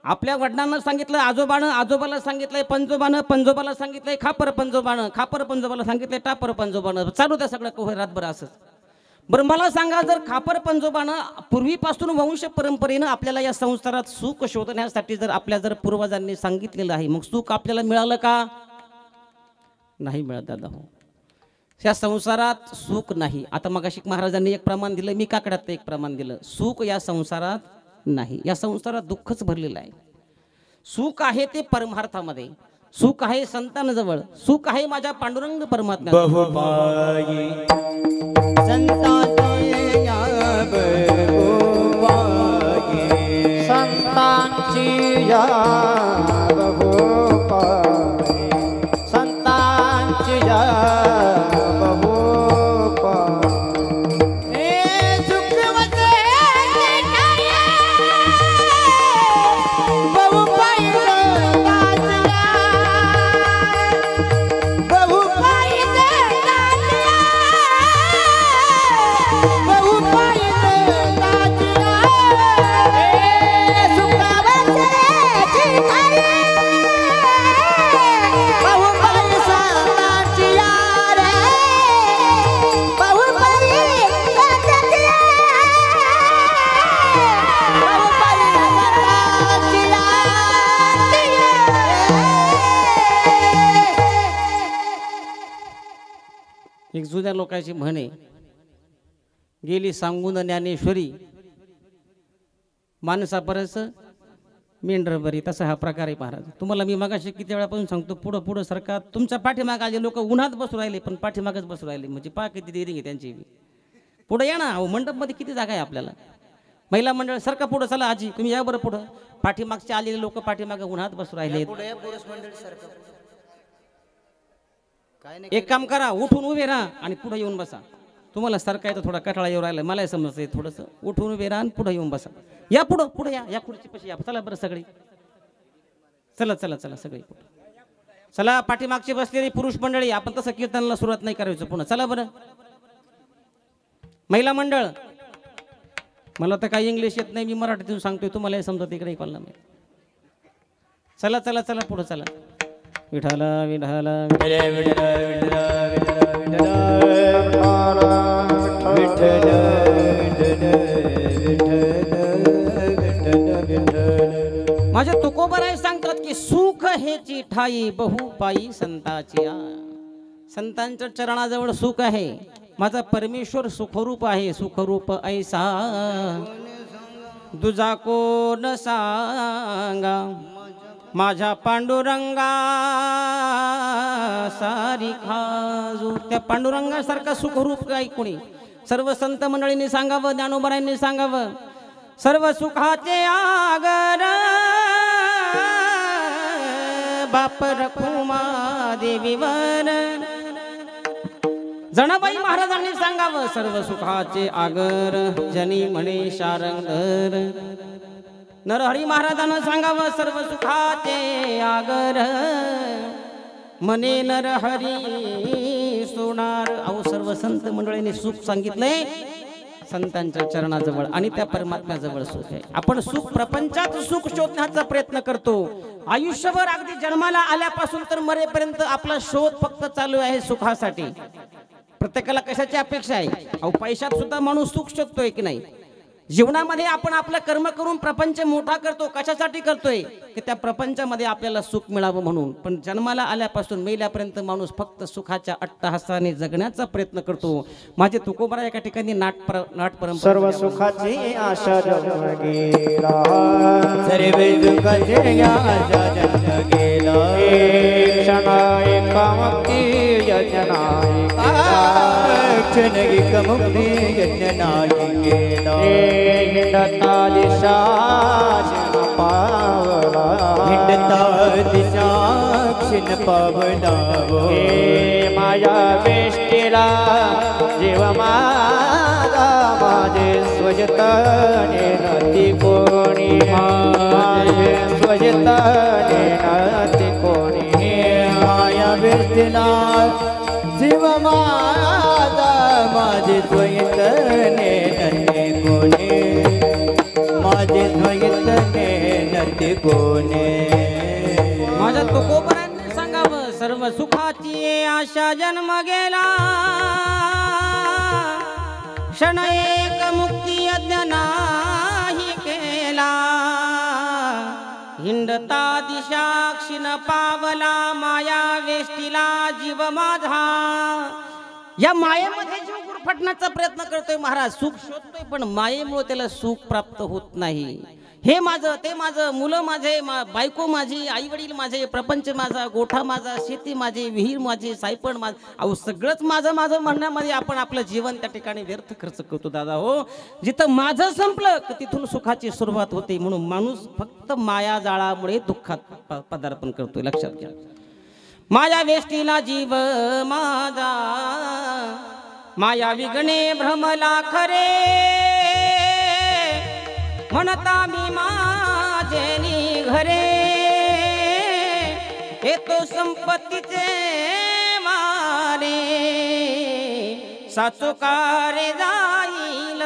आपल्या वडिलांना सांगितलं आजोबानं, आजोबाला सांगितलंय पंजोबानं, पंजोबाला सांगितलंय खापर पंजोबानं, खापर पंजोबाला सांगितलंय टापर पंजोबानं. चालू त्या सगळं कोहे रातभर असंच. बरं मला सांगा, जर खापर पंजोबानं पूर्वीपासून वंश परंपरेनं आपल्याला या संसारात सुख शोधण्यासाठी जर आपल्या जर पूर्वजांनी सांगितलेलं आहे, मग सुख आपल्याला मिळालं का? नाही मिळत दादा. हो, या संसारात सुख नाही. आता मगाशी महाराजांनी एक प्रमाण दिलं, मी काकड्यात एक प्रमाण दिलं. सुख या संसारात नाही, या संसारात दुःखच भरलेलं आहे. सुख आहे ते परमार्थामध्ये, सुख आहे संतांजवळ, सुख आहे माझ्या पांडुरंग परमात्म्यात. बहुपायी संतांची या बहुपायी, संतांची या बहुपायी, संतांची या एक जुन्या लोकांची म्हणे, गेली सांगून ज्ञानेश्वरी, माणसापर्यंत मेंढर बरी. तसा हा प्रकार आहे महाराज. तुम्हाला मी मगाशी किती वेळापासून सांगतो, पुढं पुढं सरकार. तुमच्या पाठीमाग आले लोक उन्हात बसू राहिले, पण पाठीमागच बसू राहिले, म्हणजे पा किती देरी आहे त्यांची. पुढे या ना, अहो मंडपमध्ये किती जागा आहे आपल्याला. महिला मंडळ सरका पुढं, चला आजी तुम्ही या बरं पुढं. पाठीमागचे आलेले लोक पाठीमागे उन्हात बसू राहिले. एक काम करा, उठून उभे राहा आणि पुढे येऊन बसा. तुम्हाला सरकायचं थोडा कटाळा येऊ राहिला, मला समजतंय थोडंसं. उठून उभे राहा आणि पुढे येऊन बसा. या पुढं, पुढे या, या खुर्ची पशी या. चला बरं सगळी, चला चला चला सगळी चला. पाठीमागची बसलेली पुरुष मंडळी, आपण तसं कीर्तनाला सुरुवात नाही करायचं पुन्हा. चला बरं. महिला मंडळ मला तर काही इंग्लिश येत नाही, मी मराठीतून सांगतोय, तुम्हाला हे समजत इकडे ऐकायला नाही. चला चला चला पुढं चला. विठाला विठाला माझ्या तुकोबराय सांगतात की सुख हेची ठाई बहु पायी संताची. संतांच्या चरणाजवळ सुख आहे. माझा परमेश्वर सुखरूप आहे. सुखरूप ऐसा दुजा कोण सांगा. माझ्या पांडुरंगा सारी खाजू. त्या पांडुरंगासारखा सुखरूप काय कोणी. सर्व संत मंडळींनी सांगावं, ज्ञानोबरायांनी सांगावं, सर्व सुखाचे आगर बाप रखुमा देवीवर. जनाबाई महाराजांनी सांगावं, सर्व सुखाचे आगर जनी म्हणे शारंगधर. नरहरी महाराजांना सांगावं, सर्व सुखाचे आगर म्हणे नरहरी सोनार. अहो सर्व संत मंडळींनी सुख सांगितलंय संतांच्या चरणाजवळ आणि त्या परमात्म्याजवळ सुख आहे. आपण सुख प्रपंचात सुख शोधण्याचा प्रयत्न करतो. आयुष्यभर अगदी जन्माला आल्यापासून तर मरेपर्यंत आपला शोध फक्त चालू आहे सुखासाठी. प्रत्येकाला कशाची अपेक्षा आहे. अहो पैशात सुद्धा माणूस सुख शोधतोय की नाही. जीवनामध्ये आपण आपलं कर्म करून प्रपंच मोठा करतो. कशासाठी करतोय की त्या प्रपंचामध्ये आपल्याला सुख मिळावं म्हणून. पण जन्माला आल्यापासून मेल्यापर्यंत माणूस फक्त सुखाच्या अट्टहासाने जगण्याचा प्रयत्न करतो. माझे तुकोबरा एका ठिकाणी नाट परंपरा सर्व सुखाची आशा जन्म गेला. सर्व सुखाची आशा जन्म गेला. क्षण एका मुक्ती यज्ञनाय क्षण एका मुक्ती यज्ञनाय गेला. हिंडता दिशा क्षण पावला. हिंडता दिशा क्षण पावला. माया वेष्टीला जीव माझा माझे स्वजताने नाती कोणी. माझे स्वजताने नाती कोणी. माया वेष्टीला जीव माझा माझे स्वयंतने नते कोणे. माझे स्वयंतने नते कोणे. माझ्या तुकोबरांनी सांगावं, सर्व सुखाची आशा जन्म गेला. क्षण एक मुक्ती यज्ञ नाही केला. हिंडता दिशा क्षीण पावला. माया वेष्टीला जीव माझा. या मायेमध्ये जीव गुरफटण्याचा प्रयत्न करतोय महाराज. सुख शोधतोय पण मायेमुळे त्याला सुख प्राप्त होत नाही. हे माझं, ते माझं, मुलं माझे, बायको माझी, आई वडील माझे, प्रपंच माझा, गोठा माझा, शेती माझी, विहीर माझी, सायपण माझं. अहो सगळंच माझं माझं म्हणण्यामध्ये आपण आपलं जीवन त्या ठिकाणी व्यर्थ खर्च करतो दादा. हो, जिथं माझं संपलं की तिथून सुखाची सुरुवात होते. म्हणून माणूस फक्त माया जाळामुळे दुःखात पदार्पण करतोय. लक्षात घ्या. माया वेष्टीला जीव माझा. माया विगणे भ्रमला खरे. म्हणता मी माझे घरे. येतो संपत्तीचे वारे. साचोकारे जाईल.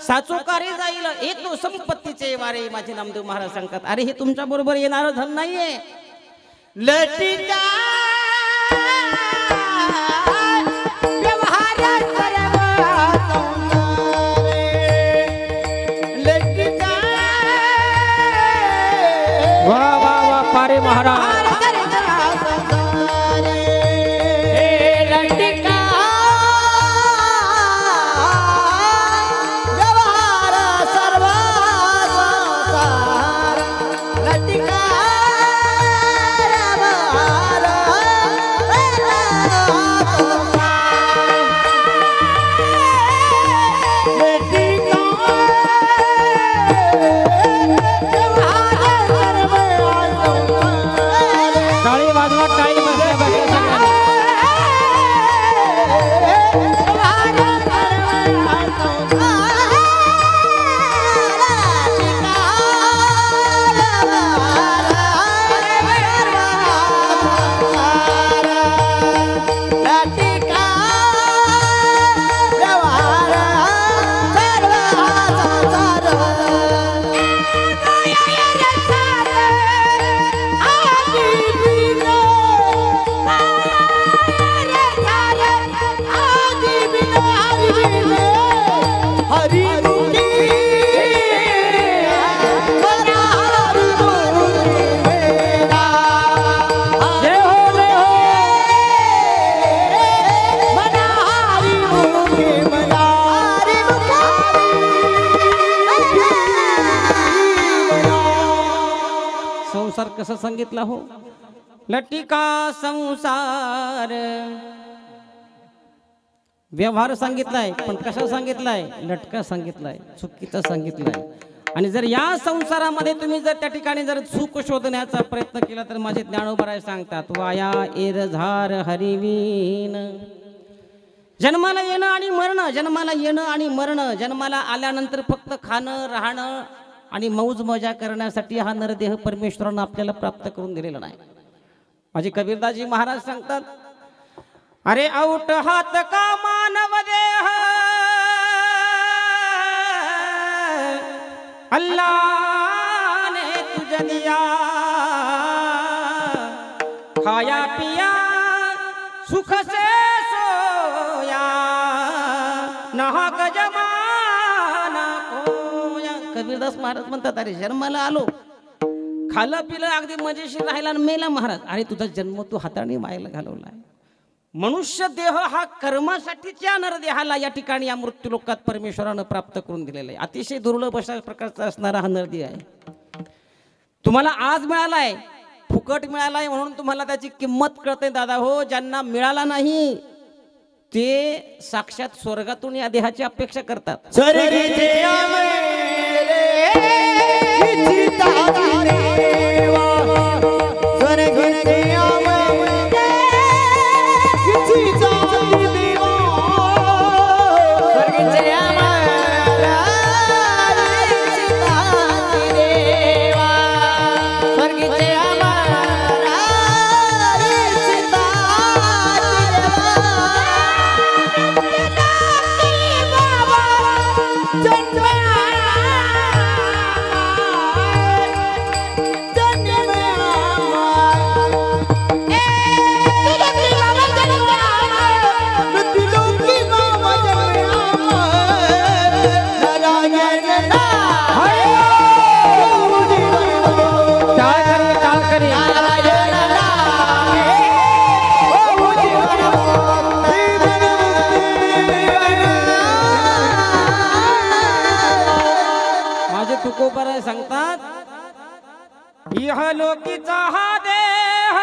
साचोकारे जाईल. येतो संपत्तीचे वारे. माझे नामदेव महाराज सांगतात, अरे हे तुमच्या बरोबर येणारं धन नाहीये. लटीचा महाराज संसार कसा सांगितला हो? लटिका संसार व्यवहार सांगितलाय, पण कसा सांगितलाय? लटका सांगितलाय, चुकीचा सांगितलाय. आणि जर या संसारामध्ये तुम्ही जर त्या ठिकाणी जर चूक शोधण्याचा प्रयत्न केला तर माझे ज्ञानोबराय सांगतात वाया एरझार हरिवीन. जन्माला येणं आणि मरणं, जन्माला येणं आणि मरणं, जन्माला आल्यानंतर फक्त खाणं राहणं आणि मौज मजा करण्यासाठी हा नरदेह परमेश्वरानं आपल्याला प्राप्त करून दिलेला नाही. माझे कबीरदासजी महाराज सांगतात अरे औट हात का मानव देह अल्लाह ने तुझे दिया खाया पिया सुख से सोया नाहक जमाना कोया. कबीरदास महाराज म्हणतात अरे जन्माला आलो, खाल्लं पिलं अगदी मजेशीर राहिला आणि मेला महाराज. अरे तुझा जन्म तू हाताने मायला घालवलाय. मनुष्य देह हा कर्मासाठीच्या नरदेहाला या ठिकाणी या मृत्यूलोकात परमेश्वरानं प्राप्त करून दिलेला आहे. अतिशय दुर्लभ अशा प्रकारचा असणारा हा नरदेह आहे. तुम्हाला आज मिळालाय, फुकट मिळालाय म्हणून तुम्हाला त्याची किंमत कळते दादा हो. ज्यांना मिळाला नाही ते साक्षात स्वर्गातून या देहाची अपेक्षा करतात. सांगतात इह लोकीचा हा देह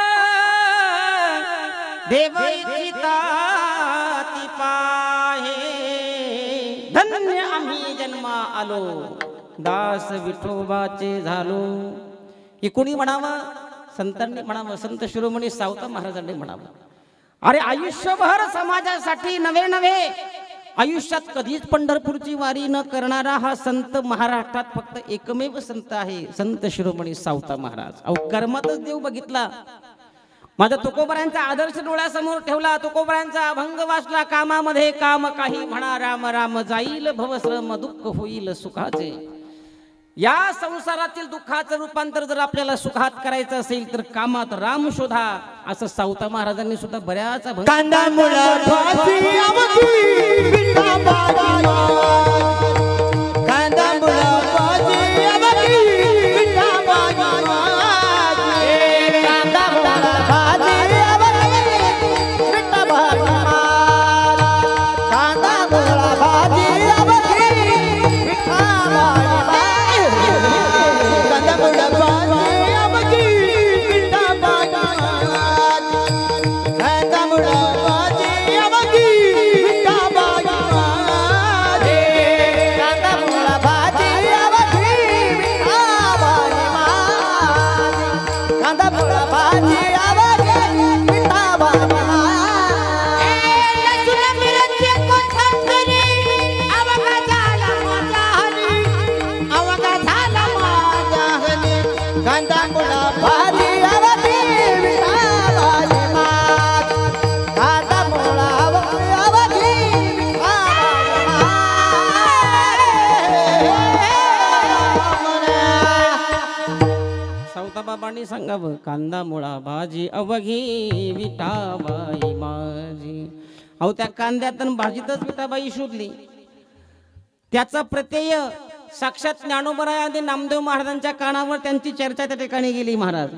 देव इच्छिता ती पाहे. धन्य आम्ही जन्मा आलो दास विठोबाचे झालो. हे कोणी म्हणावं? संतांनी म्हणावं, संत शिरोमणी सावता महाराजांनी म्हणावं. अरे आयुष्यभर समाजासाठी नवे नवे आयुष्यात कधीच पंढरपूरची वारी न करणारा हा संत महाराष्ट्रात फक्त एकमेव संत आहे, संत शिरोमणी सावता महाराज. अहो कर्मातच देव बघितला. माझा तुकोबरायांचा आदर्श डोळ्यासमोर ठेवला, तुकोबरायांचा अभंग वाचला. कामामध्ये काम काही म्हणा राम राम, जाईल भवश्रम दुःख होईल सुखाचे. या संसारातील दुःखाचं रूपांतर जर आपल्याला सुखात करायचं असेल तर कामात राम शोधा, असं सावता महाराजांनी सुद्धा बऱ्याच अभंग. बाबांनी सांगावं कांदा मुळा भाजी अवघी विठाबाई माझी. अहो त्या कांद्यातून भाजीतच विठाबाई शोधली. त्याचा प्रत्यय साक्षात ज्ञानोबराय आदी नामदेव महाराजांच्या कानावर त्यांची चर्चा त्या ठिकाणी गेली. महाराज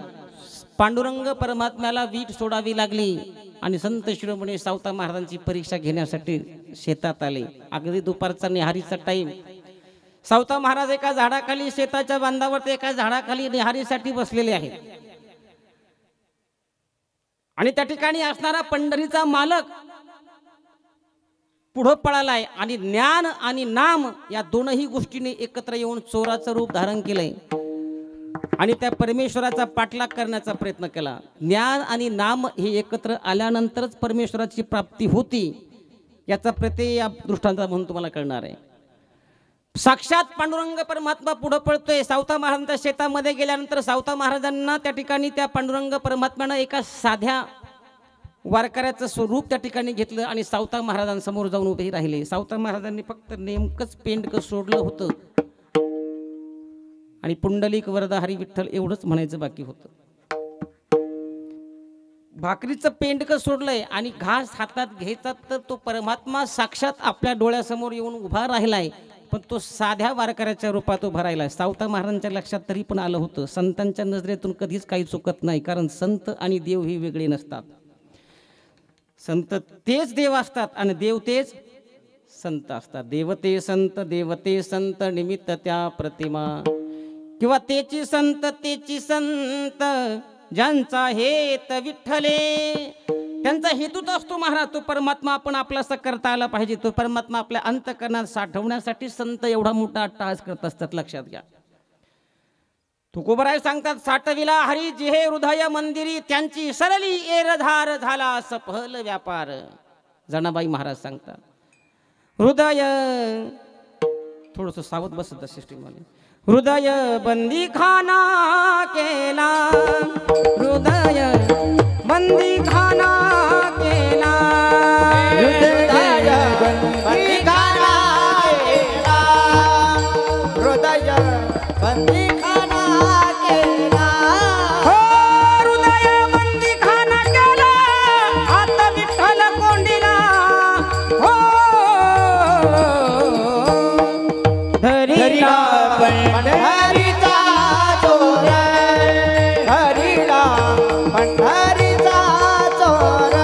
पांडुरंग परमात्म्याला वीट सोडावी लागली आणि संत शिरोमणी सावता महाराजांची परीक्षा घेण्यासाठी शेतात आले. अगदी दुपारचा निहारीचा टाइम. सावता महाराज एका झाडाखाली शेताच्या बांधावरती एका झाडाखाली निहारीसाठी बसलेले आहेत आणि त्या ठिकाणी असणारा पंढरीचा मालक पुढे पळालाय आणि ज्ञान आणि नाम या दोनही गोष्टींनी एकत्र येऊन चोराचं रूप धारण केलंय आणि त्या परमेश्वराचा पाठलाग करण्याचा प्रयत्न केला. ज्ञान आणि नाम हे एकत्र आल्यानंतरच परमेश्वराची प्राप्ती होती याचा प्रत्यय या दृष्टांत म्हणून तुम्हाला कळणार आहे. साक्षात पांडुरंग परमात्मा पुढे पळतोय. सावता महाराजांच्या शेतामध्ये गेल्यानंतर सावता महाराजांना त्या ठिकाणी त्या पांडुरंग परमात्म्यानं एका साध्या वारकऱ्याचं स्वरूप त्या ठिकाणी घेतलं आणि सावता महाराजांसमोर जाऊन उभे राहिले. सावता महाराजांनी फक्त नेमकंच पेंडकं सोडलं होतं आणि पुंडलिक वरदा हरी विठ्ठल एवढंच म्हणायचं बाकी होतं. भाकरीचं पेंडकं सोडलंय आणि घास हातात घ्यायचा तर तो परमात्मा साक्षात आपल्या डोळ्यासमोर येऊन उभा राहिलाय, पण तो साध्या वारकऱ्याच्या रूपात उभा राहिलाय. सावता महाराजांच्या लक्षात तरी पण आलं होतं संतांच्या नजरेतून कधीच काही चुकत नाही, कारण संत आणि देव हे वेगळे नसतात. संत तेच देव असतात आणि देव तेच संत असतात. देवते संत निमित्त त्या प्रतिमा किंवा तेची संत ज्यांचा हेत विठ्ठले. त्यांचा हेतूच असतो महाराज तो परमात्मा आपण आपलासा करता आला पाहिजे. तो परमात्मा आपल्या अंतःकरणात साठवण्यासाठी संत एवढा मोठा अट्टहास करत असतात. लक्षात घ्या. तुकोबराय सांगतात साठविला हरी जिहे हृदय मंदिरी त्यांची सरली एरधार झाला सफल व्यापार. जनाबाई महाराज सांगतात हृदय थोडंसं सावध बसत सिस्टीममध्ये. हृदय बंदी खाना केला हृदय बंदी खाना केला हृदय बंदी खाना केला हृदय बंदी खाना केला हो हृदय बंदी खाना केला आता विठ्ठल कोंडीला हो धरीला पंढरीचा चोर हरीला पंढरीचा चोर.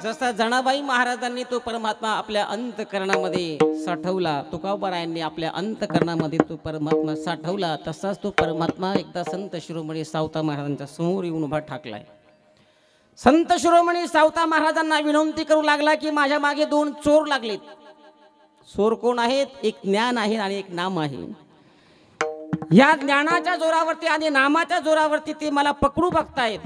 जसा जनाबाई महाराजांनी तो परमात्मा आपल्या अंतःकरणामध्ये साठवला, तुकोबारायांनी आपल्या अंतःकरणामध्ये तो परमात्मा साठवला, तसाच तो परमात्मा एकदा संत शिरोमणी सावता महाराजांच्या समोर येऊन उभा ठाकलाय. संत शिरोमणी सावता महाराजांना विनंती करू लागला की माझ्या मागे दोन चोर लागलेत. चोर कोण आहेत? एक ज्ञान आहे आणि एक नाम आहे. या ज्ञानाच्या जोरावरती आणि नामाच्या जोरावरती ते मला पकडू बघतायत.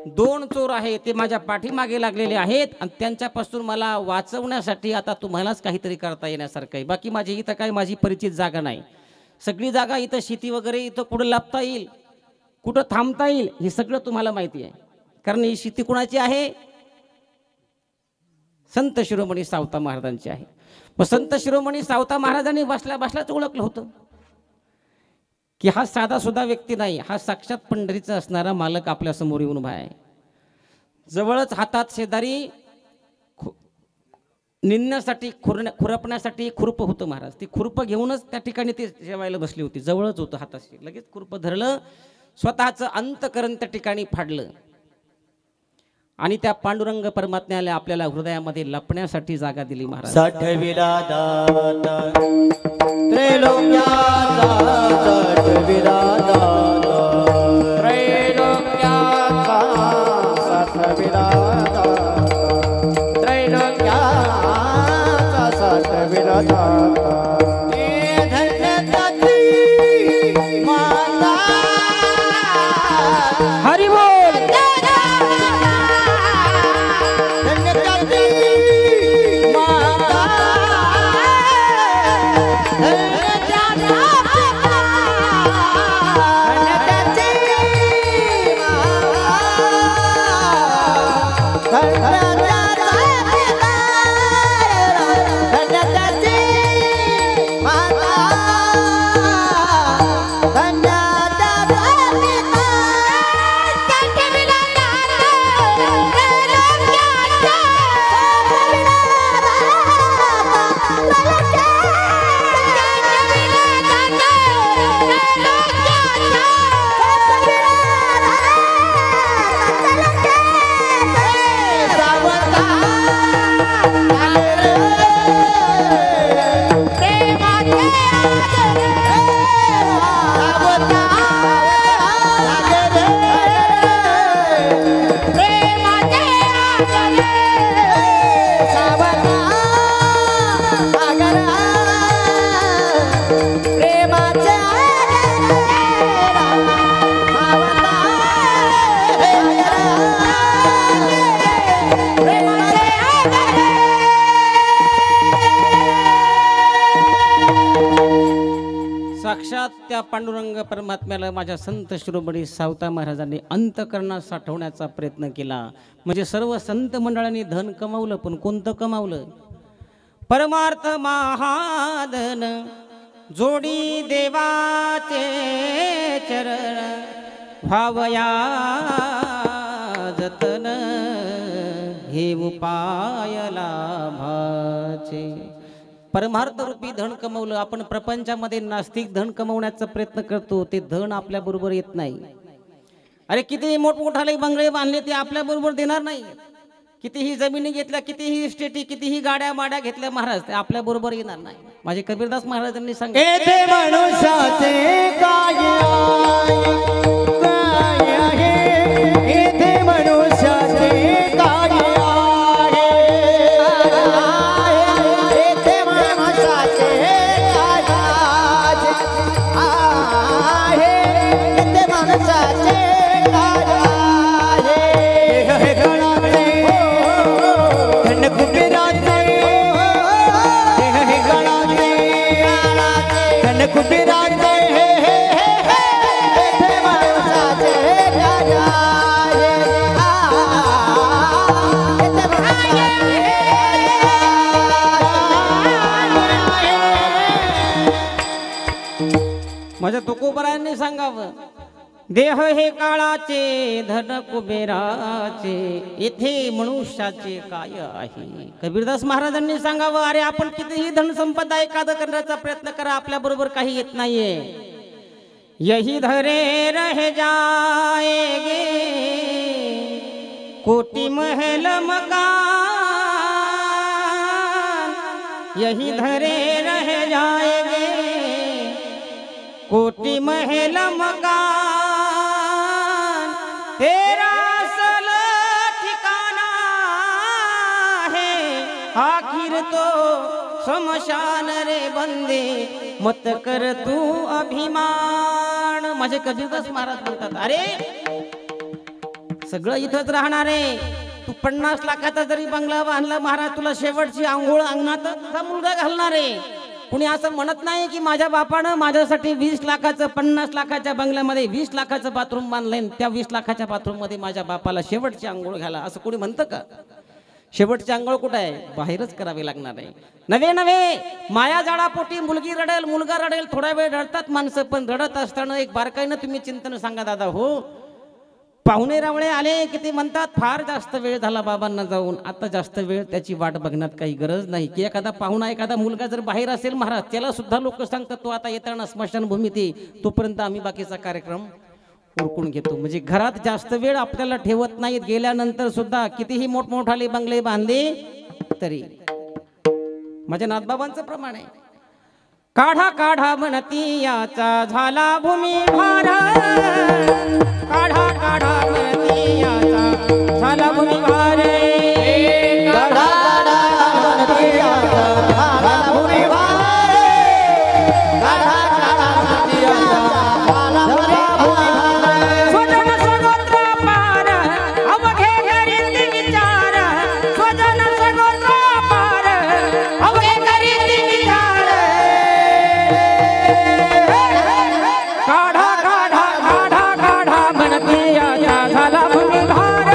दोन चोर आहेत ते माझ्या पाठीमागे लागलेले आहेत आणि त्यांच्यापासून मला वाचवण्यासाठी आता तुम्हालाच काहीतरी करता येण्यासारखं आहे. बाकी माझी इथं काय माझी परिचित जागा नाही. सगळी जागा इथं शेती वगैरे इथं कुठं लाभता येईल कुठं थांबता येईल हे सगळं तुम्हाला माहिती आहे. कारण ही शेती कुणाची आहे? संत शिरोमणी सावता महाराजांची आहे. मग संत शिरोमणी सावता महाराजांनी बसल्या बसल्याच ओळखलं होतं की हा साधा सुद्धा व्यक्ती नाही, हा साक्षात पंढरीचा असणारा मालक आपल्या समोर येऊन उभा आहे. जवळच हातात शेजारी निंदण्यासाठी खुरपण्यासाठी खुरप होतं महाराज. ती खुरप घेऊनच त्या ठिकाणी ते जेवायला बसली होती. जवळच होतं हाताशी. लगेच खुरप धरलं, स्वतःचं अंतःकरण त्या ठिकाणी फाडलं आणि त्या पांडुरंग परमात्म्याला आपल्याला हृदयामध्ये लपण्यासाठी जागा दिली महाराज. साठविला दाता त्रैलोक्याचा साठविला दाता त्रैलोक्याचा साठविला दाता त्रैलोक्याचा साठविला दाता हरी बोल. साक्षात त्या पांडुरंग परमात्म्याला माझ्या संत शिरोमणी सावता महाराजांनी अंतःकरणात साठवण्याचा प्रयत्न केला. म्हणजे सर्व संत मंडळांनी धन कमावलं, पण कोणतं कमावलं? परमार्थ महाधन जोडी देवाचे चरण भावया जतन हे उपाय लाभाचे. परमार्थ रूपी धन कमवलं. आपण प्रपंचामध्ये नास्तिक धन कमवण्याचा प्रयत्न करतो, ते धन आपल्या बरोबर येत नाही. अरे कितीही मोठमोठाले बंगले बांधले ते आपल्या बरोबर देणार नाही. कितीही जमिनी घेतल्या, कितीही इस्टेटी, कितीही गाड्या माड्या घेतल्या महाराज, ते आपल्या बरोबर येणार नाही. माझे कबीरदास महाराजांनी सांगितले, येथे मनुष्याचे काय आहे, येथे मनुष्याचे काय आहे, येथे मनुष्याचे काय आहे, येथे मनुष्याचे काय आहे. हे गणाचे धन कुबेराचे, हे गणाचे धन कुबेराचे, येथे मनुष्याचे काय आहे, येथे माझ्या तुकोबरायांनी सांगावं, देह हे काळाचे धन कुबेराचे, येथे मनुष्याचे काय आहे. कबीरदास महाराजांनी सांगावं, अरे आपण कितीही धन संपदा एखादं करण्याचा प्रयत्न करा, आपल्या बरोबर काही येत नाहीये. यही धरे रह जाएगे कोटी महल मकान, यही धरे रह जाएगे कोटी महल मकान, तेरा असल ठिकाना है आखिर तो शमशान रे बंदे, मत कर तू अभिमान. माझे कबीरदास महाराज म्हणतात, अरे सगळं इथंच राहणार आहे. तू 50 लाखाचा जरी बंगला बांधला महाराज, तुला शेवटची आंघोळ अंगणात मुलगा घालणार आहे. कुणी असं म्हणत नाही की माझ्या बापानं माझ्यासाठी 20 लाखाचं 50 लाखाच्या बंगल्यामध्ये 20 लाखाचं बाथरूम बांधलंय, त्या 20 लाखाच्या बाथरूम मध्ये माझ्या बापाला शेवटची आंघोळ घाला, असं कोणी म्हणतं का? शेवटची आंघोळ कुठं आहे? बाहेरच करावी लागणार आहे. नवे नवे माया जाळापोटी मुलगी रडेल, मुलगा रडेल, थोडा वेळ रडतात माणसं, पण रडत असताना एक बारकाईनं तुम्ही चिंतन सांगा दादा. हो, पाहुणे रावळे आले की ते म्हणतात फार जास्त वेळ झाला बाबांना जाऊन, आता जास्त वेळ त्याची वाट बघण्यात काही गरज नाही. की एखादा पाहुणा, एखादा मुलगा जर बाहेर असेल महाराज, त्याला सुद्धा लोक सांगतात तो आता येताना स्मशानभूमीत ये, तोपर्यंत आम्ही बाकीचा कार्यक्रम उरकून घेतो. म्हणजे घरात जास्त वेळ आपल्याला ठेवत नाहीत. गेल्यानंतर सुद्धा कितीही मोठमोठाले बंगले बांधले तरी. माझ्या नाथबाबांचं प्रमाण आहे, काढा काढा म्हणती याचा झाला भूमी भार, काढा काढा म्हणती याचा झाला भूमी भार, काढा काढा म्हणती याचा झाला भूमी भार, काढा काढा म्हणती याचा झाला भूमी भार. स्वजन सगोत्र पार अवघे करीत विचार, स्वजन सगोत्र पार अवघे करीत विचार, काढा काढा काढा काढा म्हणती याचा झाला भूमी भार,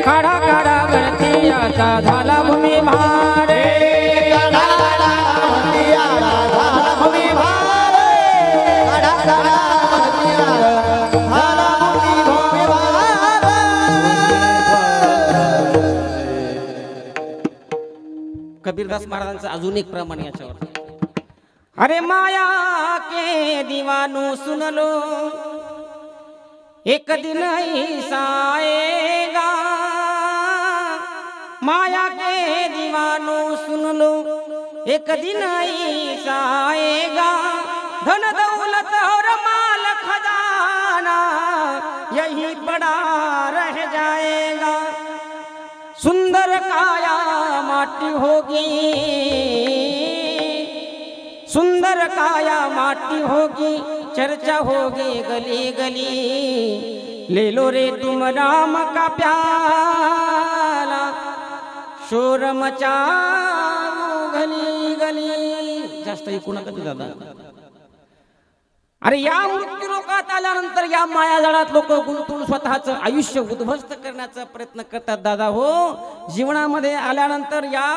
काढा काढा म्हणती याचा झाला भूमी भार. काढा काढा म्हणती याचा झाला भूमी भार, काढा काढा म्हणती याचा झाला भूमी भार. कबीरदास महाराजांचं अजून एक प्रमाण याच्यावर, अरे माया के दीवानो सुन लो एक दिन ऐसा आएगा, माया के दीवानो सुन लो एक दिन ऐसा आएगा, धन दौलत और माल खजाना यही पड़ा रह जाएगा, सुंदर काया माटी होगी, सुंदर काया माटी होगी, चर्चा होगी गली गली, ले लो रे तुम राम का प्याला, शोर मचाओ गली गली. जास्त ऐकू नका दादा. अरे या मृत्यू लोकात आल्यानंतर या मायाजाळात लोक गुंतून स्वतःचं आयुष्य उद्ध्वस्त करण्याचा प्रयत्न करतात दादा हो. जीवनामध्ये आल्यानंतर या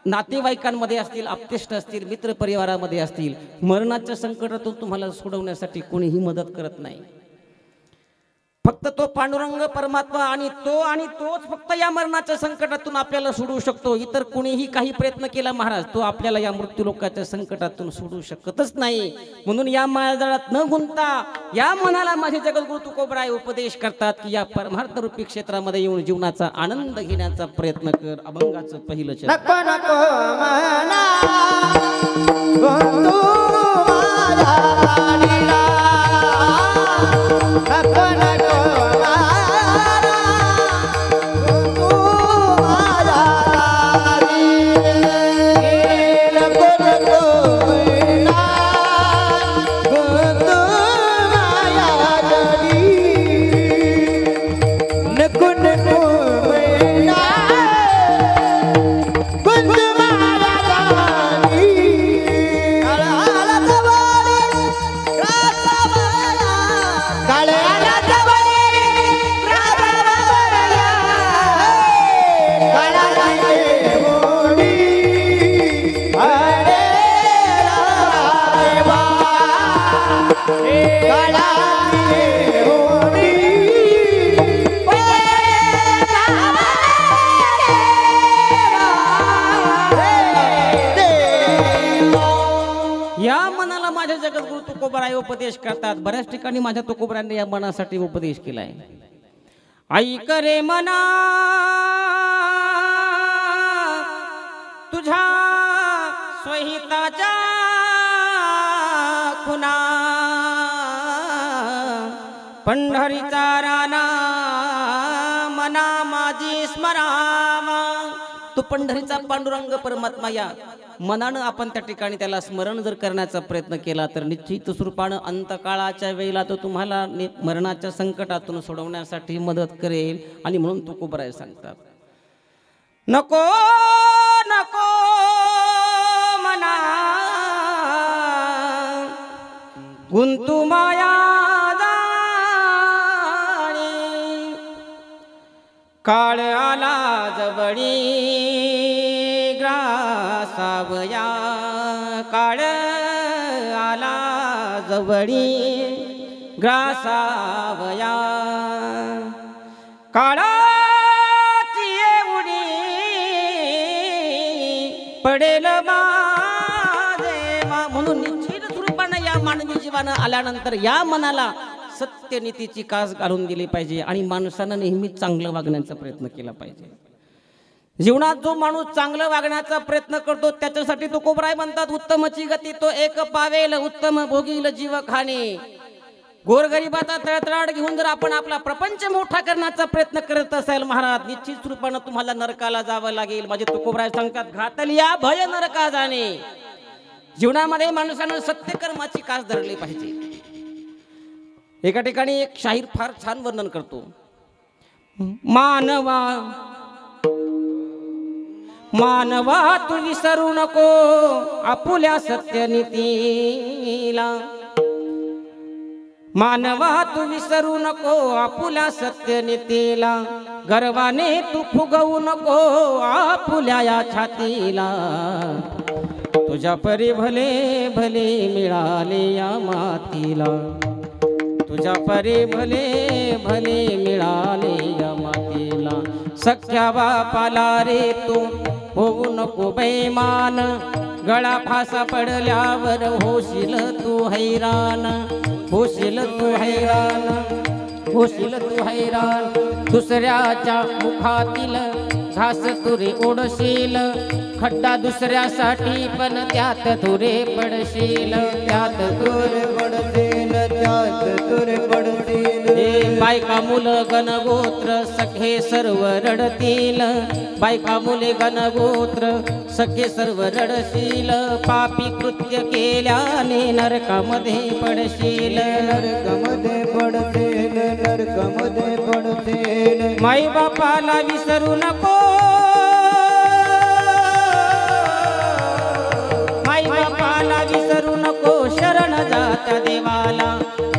नातेवाईकांमध्ये असतील, आप्तेष्ट असतील, मित्र परिवारामध्ये असतील, मरणाच्या संकटातून तुम्हाला सोडवण्यासाठी कोणीही मदत करत नाही. फक्त तो पांडुरंग परमात्मा आणि तोच फक्त या मरणाच्या संकटातून आपल्याला सोडवू शकतो. इतर कोणीही काही प्रयत्न केला महाराज, तो आपल्याला या मृत्यू लोकाच्या संकटातून सोडवू शकतच नाही. म्हणून या मायाजाळात न गुंतता या मनाला माझे जगद्गुरु तुकोबराय उपदेश करतात की या परमार्थ रूपी क्षेत्रामध्ये येऊन जीवनाचा आनंद घेण्याचा प्रयत्न कर. अभंगाचं पहिलं चरण. नको नको मना गुंतू माझ्या गाडीला, नको नको मना गुंतू माझ्या गाडीला, नको नको मना गुंतू माझ्या गाडी, नको नको मना गुंतू माझ्या गाडी. काळाला जवळ रासावया, काळाला जवळ रासावया, काळाची देवोडी अरे रावा, काळाची देवोडी या मनाला माझ्या जगद्गुरु तुकोबराय उपदेश करतात. बऱ्याच ठिकाणी माझ्या तुकोबरायांनी या मनासाठी उपदेश केलाय. ऐक रे मना तुझ्या स्वहिताच्या खुना, पंढरीचा राणा मना माझी स्मरावा. तो पंढरीचा पांडुरंग परमात्मा या मनानं आपण त्या ठिकाणी त्याला स्मरण जर करण्याचा प्रयत्न केला तर निश्चित स्वरूपानं अंतकाळाच्या वेळेला तो तुम्हाला मरणाच्या संकटातून सोडवण्यासाठी मदत करेल. आणि म्हणून तुकोबराय सांगतात नको नको मना गुंतू माया जाळी, काळ आला जवळी ग्रासावया, काळ आला जवळी ग्रासावया, काळाची एवढी पडेल माझे. म्हणून निश्चित स्वरूपानं या मानवी जीवानं आल्यानंतर या मनाला सत्यनीतीची कास घालून दिली पाहिजे आणि माणसानं नेहमी चांगलं वागण्याचा प्रयत्न केला पाहिजे. जीवनात जो माणूस चांगलं वागण्याचा प्रयत्न करतो त्याच्यासाठी तुकोबराय म्हणतात उत्तमची गती तो एक पावेल, उत्तम भोगील जीव खाणे. गोरगरिबाचा तळतळाट घेऊन जर आपण आपला प्रपंच मोठा करण्याचा प्रयत्न करत असाल महाराज, निश्चित स्वरूपानं तुम्हाला नरकाला जावं लागेल. माझे तुकोबराय सांगतात घातलिया भय नरका जाणे. जीवनामध्ये माणसानं सत्यकर्माची कास धरली पाहिजे. एका ठिकाणी एक शाहीर फार छान वर्णन करतो. मानवा मानवा तू विसरू नको आपुल्या सत्यनीतीला, मानवा तू विसरू नको आपुल्या सत्यनीतीला, गर्वाने तू फुगवू नको आपुल्या या छातीला, तुझ्या परी भले भले मिळाले या मातीला, तुझ्या परी भले भले मिळाले या मातीला. सख्या बापाला रे तू होऊ नको बैमान, गळा फासा पडल्यावर होशील तू हैराण, होशील तू हैराण, होशील तू हैराण. दुसऱ्याच्या मुखातील घास तुरे ओढशील, खड्डा दुसऱ्यासाठी पण त्यात तुरे पडशील, त्यात तुरे पडशील, त्यात तुरे पडशील. बायका मुलं गणगोत्र सखे सर्व रडतील, बायका मुले गणगोत्र सखे सर्व रडशील. पापी कृत्य केल्याने नरकामध्ये पडशील, नरकामध्ये पडशील, नरकामध्ये पडशील. माई बापाला विसरू नको, माई बापाला विसरू नको, शरण जात त्या देवाला,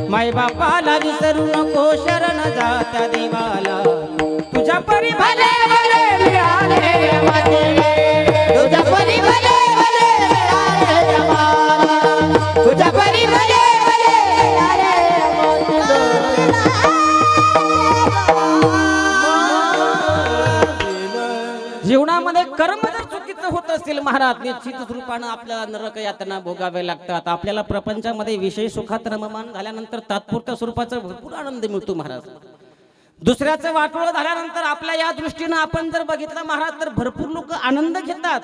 माय बापाला विसरू नको शरण जा त्या देवाला. तुझ्या परी भले भले मिळाले माते, तुझ्या परी भले भले मिळाले मला, तुझ्या परी भले भले मिळाले जीवनामध्ये कर्म जर चुकीचं होत असेल महाराज, निश्चित रूपानं आपल्याला नरक यातना भोगावे लागतात. आपल्याला प्रपंचामध्ये विषय सुखात रममान झाल्यानंतर तात्पुरत्या स्वरूपाचा भरपूर आनंद मिळतो महाराज. दुसऱ्याचं वाटोळं झाल्यानंतर आपल्या या दृष्टीनं आपण जर बघितलं महाराज तर भरपूर लोक आनंद घेतात.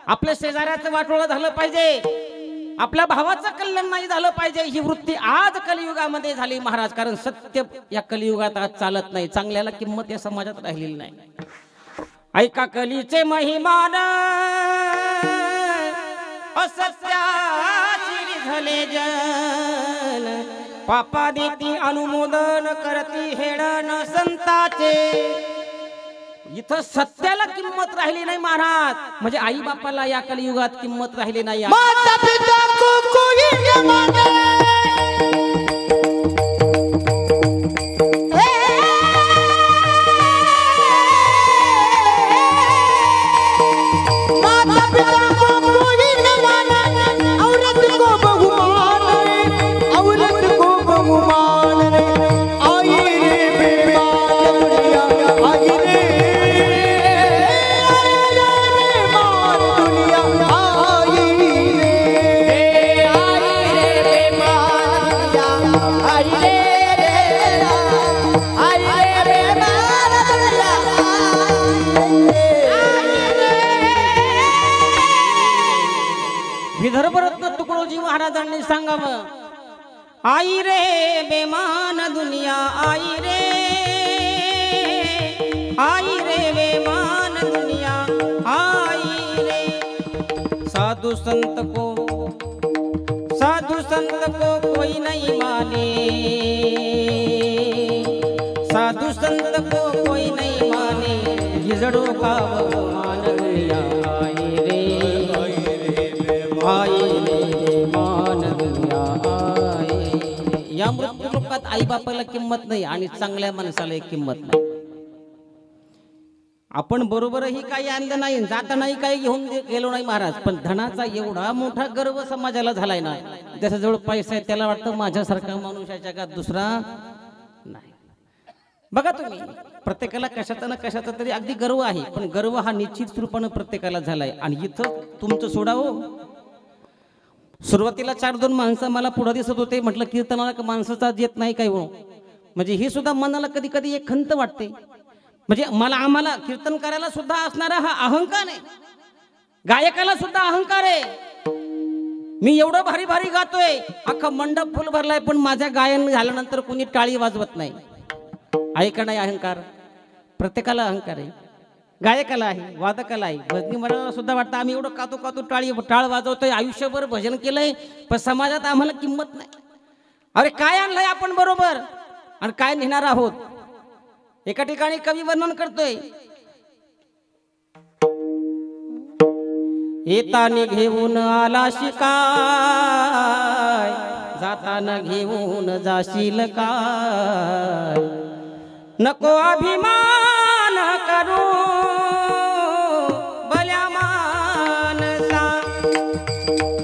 आपल्या शेजाऱ्याचं वाटोळं झालं पाहिजे, आपल्या भावाचं कल्याण नाही झालं पाहिजे, ही वृत्ती आज कलियुगामध्ये झाली महाराज. कारण सत्य या कलियुगात आज चालत नाही, चांगल्याला किंमत या समाजात राहिलेली नाही. ऐका कलीचे महिमान, असत्याची झाले जन, पापा देती अनुमोदन करती हेळन संताचे. इथं सत्याला किंमत राहिली नाही महाराज, म्हणजे आई बापाला या कलियुगात किंमत राहिली नाही. माता पिता को कोई न माने, माता पिता को कोई न माने, औरत को बहुमान रे, औरत को बहुमान रे. आई रे बेमान दुनिया, आई रे, आई रे बेमान दुनिया, आई रे, आई रे बेमान दुनिया, आई रे रे, आई रे बेमान दुनिया, विदर्भ रत्न तुकडोजी महाराजांनी सांगावं, आई रे बेमान दुनिया, आई रे, आई रे बेमान दुनिया, आई रे. साधु संत को, साधु संत को कोई नहीं माने, साधु संत को कोई नहीं माने, गिजड़ों का भगवान दुनिया, आई रे, आई रे मान दुनिया, आई. या मृत्यू लोकात आई बापाला किंमत नाही आणि चांगल्या माणसाला एक किंमत नाही. आपण बरोबरही काही आणलं नाही, जातानाही काही घेऊन गेलो नाही महाराज, पण धनाचा एवढा मोठा गर्व समाजाला झालाय ना, ज्याच्याजवळ पैसा आहे त्याला वाटतं माझ्यासारखा माणूस या जगात दुसरा नाही. बघा तुम्ही, प्रत्येकाला कशाचा ना कशाचा तरी अगदी गर्व आहे, पण गर्व हा निश्चित रूपानं प्रत्येकाला झालाय. आणि इथं तुमचं सोडावं, सुरुवातीला 4-2 माणसं मला पुढे दिसत होते, म्हटलं कीर्तनाला माणसाचा येत नाही काय हो, म्हणजे ही सुद्धा मनाला कधी कधी एक खंत वाटते. म्हणजे आम्हाला कीर्तन करायला सुद्धा असणारा हा अहंकार आहे, गायकाला सुद्धा अहंकार आहे. मी एवढं भारी भारी गातोय, अख्खा मंडप फुल भरलाय, पण माझ्या गायन झाल्यानंतर कोणी टाळी वाजवत नाही. आहे का नाही अहंकार? प्रत्येकाला अहंकार आहे, गायकाला आहे, वादकाला आहे, भजनी मला सुद्धा वाटतं आम्ही एवढं कातू कातू टाळ वाजवतोय, आयुष्यभर भजन केलंय, पण समाजात आम्हाला किंमत नाही. अरे काय आणलंय आपण बरोबर आणि काय नेणार आहोत? एका ठिकाणी कवी वर्णन करतोय, येताना घेऊन आला शिकाय, जाताना घेऊन जाशील काय. नको अभिमान करू भल्या मानसा,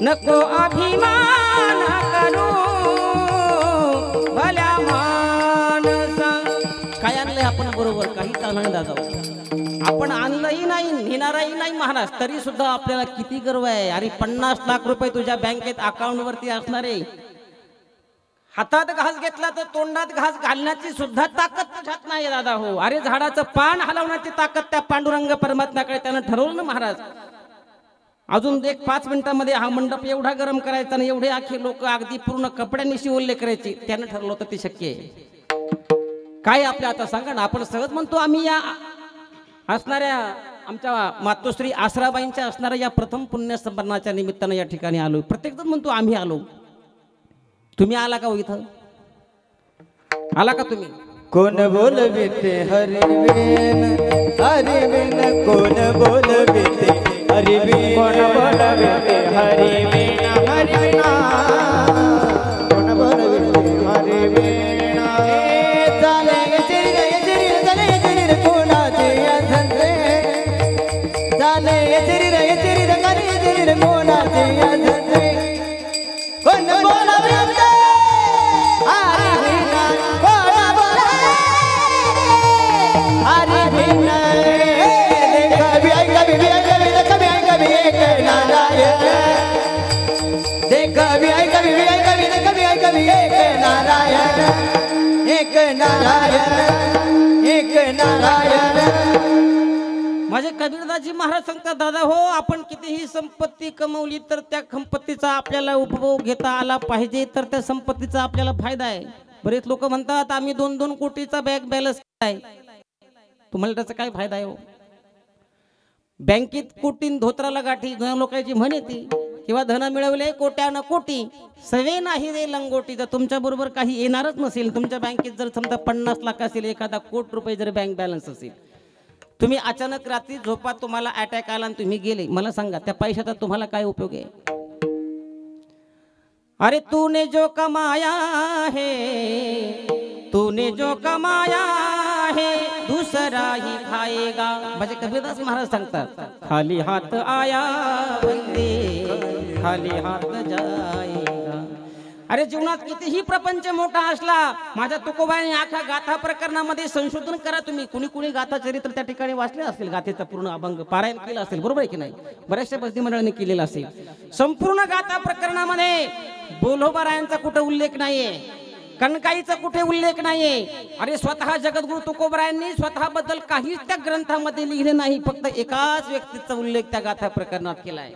नको अभिमान करू भल्या मानसा. काय आणलंय आपण बरोबर? काहीच आणलं दादा, आपण आणलंही नाही, नेणारही नाही महाराज, तरी सुद्धा आपल्याला किती गर्व आहे. अरे 50 लाख रुपये तुझ्या बँकेत अकाउंट वरती असणारे, हातात घास घेतला तर तोंडात घास घालण्याची सुद्धा ताकद तुझ्यात नाही दादा हो. अरे झाडाचं पान हलवण्याची ताकद त्या पांडुरंग परमात्म्याकडे त्यानं ठरवलं ना महाराज. अजून एक 5 मिनिटांमध्ये हा मंडप एवढा गरम करायचा आणि एवढे आखे लोक अगदी पूर्ण कपड्यांनी शिवले करायची, त्यानं ठरवलं होतं ते शक्य आहे. काय आपल्या आता सांगा ना, आपण सहज म्हणतो आम्ही या असणाऱ्या आमच्या मातोश्री आसराबाईंच्या असणाऱ्या या प्रथम पुण्यस्मरणाच्या निमित्तानं या ठिकाणी आलो. प्रत्येक जण म्हणतो आम्ही आलो. तुम्ही आला का हो इथं? आला का तुम्ही? कोण बोलविते हरिवेन हरिवेन, कोण बोलविते हरिवेन, कोण बोलविते हरिवेन हरिवेन, कोण नारायण एक नारायण. माझे कबीरदासजी महाराज सांगतात, दादा हो, आपण कितीही संपत्ती कमवली तर त्या संपत्तीचा आपल्याला उपभोग घेता आला पाहिजे, तर त्या संपत्तीचा आपल्याला फायदा आहे. बरेच लोक म्हणतात आम्ही 2-2 कोटीचा बँक बॅलन्स आहे. तुम्हाला त्याचा काय फायदा आहे हो? बँकेत कोटीन धोत्राला गाठी लोकांची म्हण येते, किंवा धन मिळवले कोट्यानं कोटी सवे नाही रे लंगोटी. जर तुमच्या बरोबर काही येणारच नसेल, तुमच्या बँकेत जर समजा 50 लाख असेल, एखादा कोटी रुपये जर बँक बॅलन्स असेल, तुम्ही अचानक रात्री झोपात तुम्हाला अटॅक आला आणि तुम्ही गेले, मला सांगा त्या पैशाचा तुम्हाला काय उपयोग आहे? अरे तूने जो कमाया है, तूने जो कमाया है दूसरा ही खाएगा. म्हणजे कबीरदास महाराज सांगतात, खाली हात आया बंदे खाली हात जाएगा. अरे जीवनात कितीही प्रपंच मोठा असला, माझ्या तुकोबाने आख्या गाथा प्रकरणामध्ये संशोधन करा तुम्ही. कुणी कुणी गाथा चरित्र त्या ठिकाणी वाचले असेल, गाथेचा पूर्ण अभंग पारायण केलं असेल, बरोबर आहे की नाही? बऱ्याचशा भक्ती मंडळांनी केलेला असेल. संपूर्ण गाथा प्रकरणामध्ये बोलोबारायांचा कुठे उल्लेख नाहीये, कणकाईचा कुठे उल्लेख नाहीये. अरे स्वतः जगद्गुरु तुकोबरायांनी स्वतःबद्दल काहीच त्या ग्रंथामध्ये लिहिले नाही, फक्त एकाच व्यक्तीचा उल्लेख त्या गाथा प्रकरणात केलाय.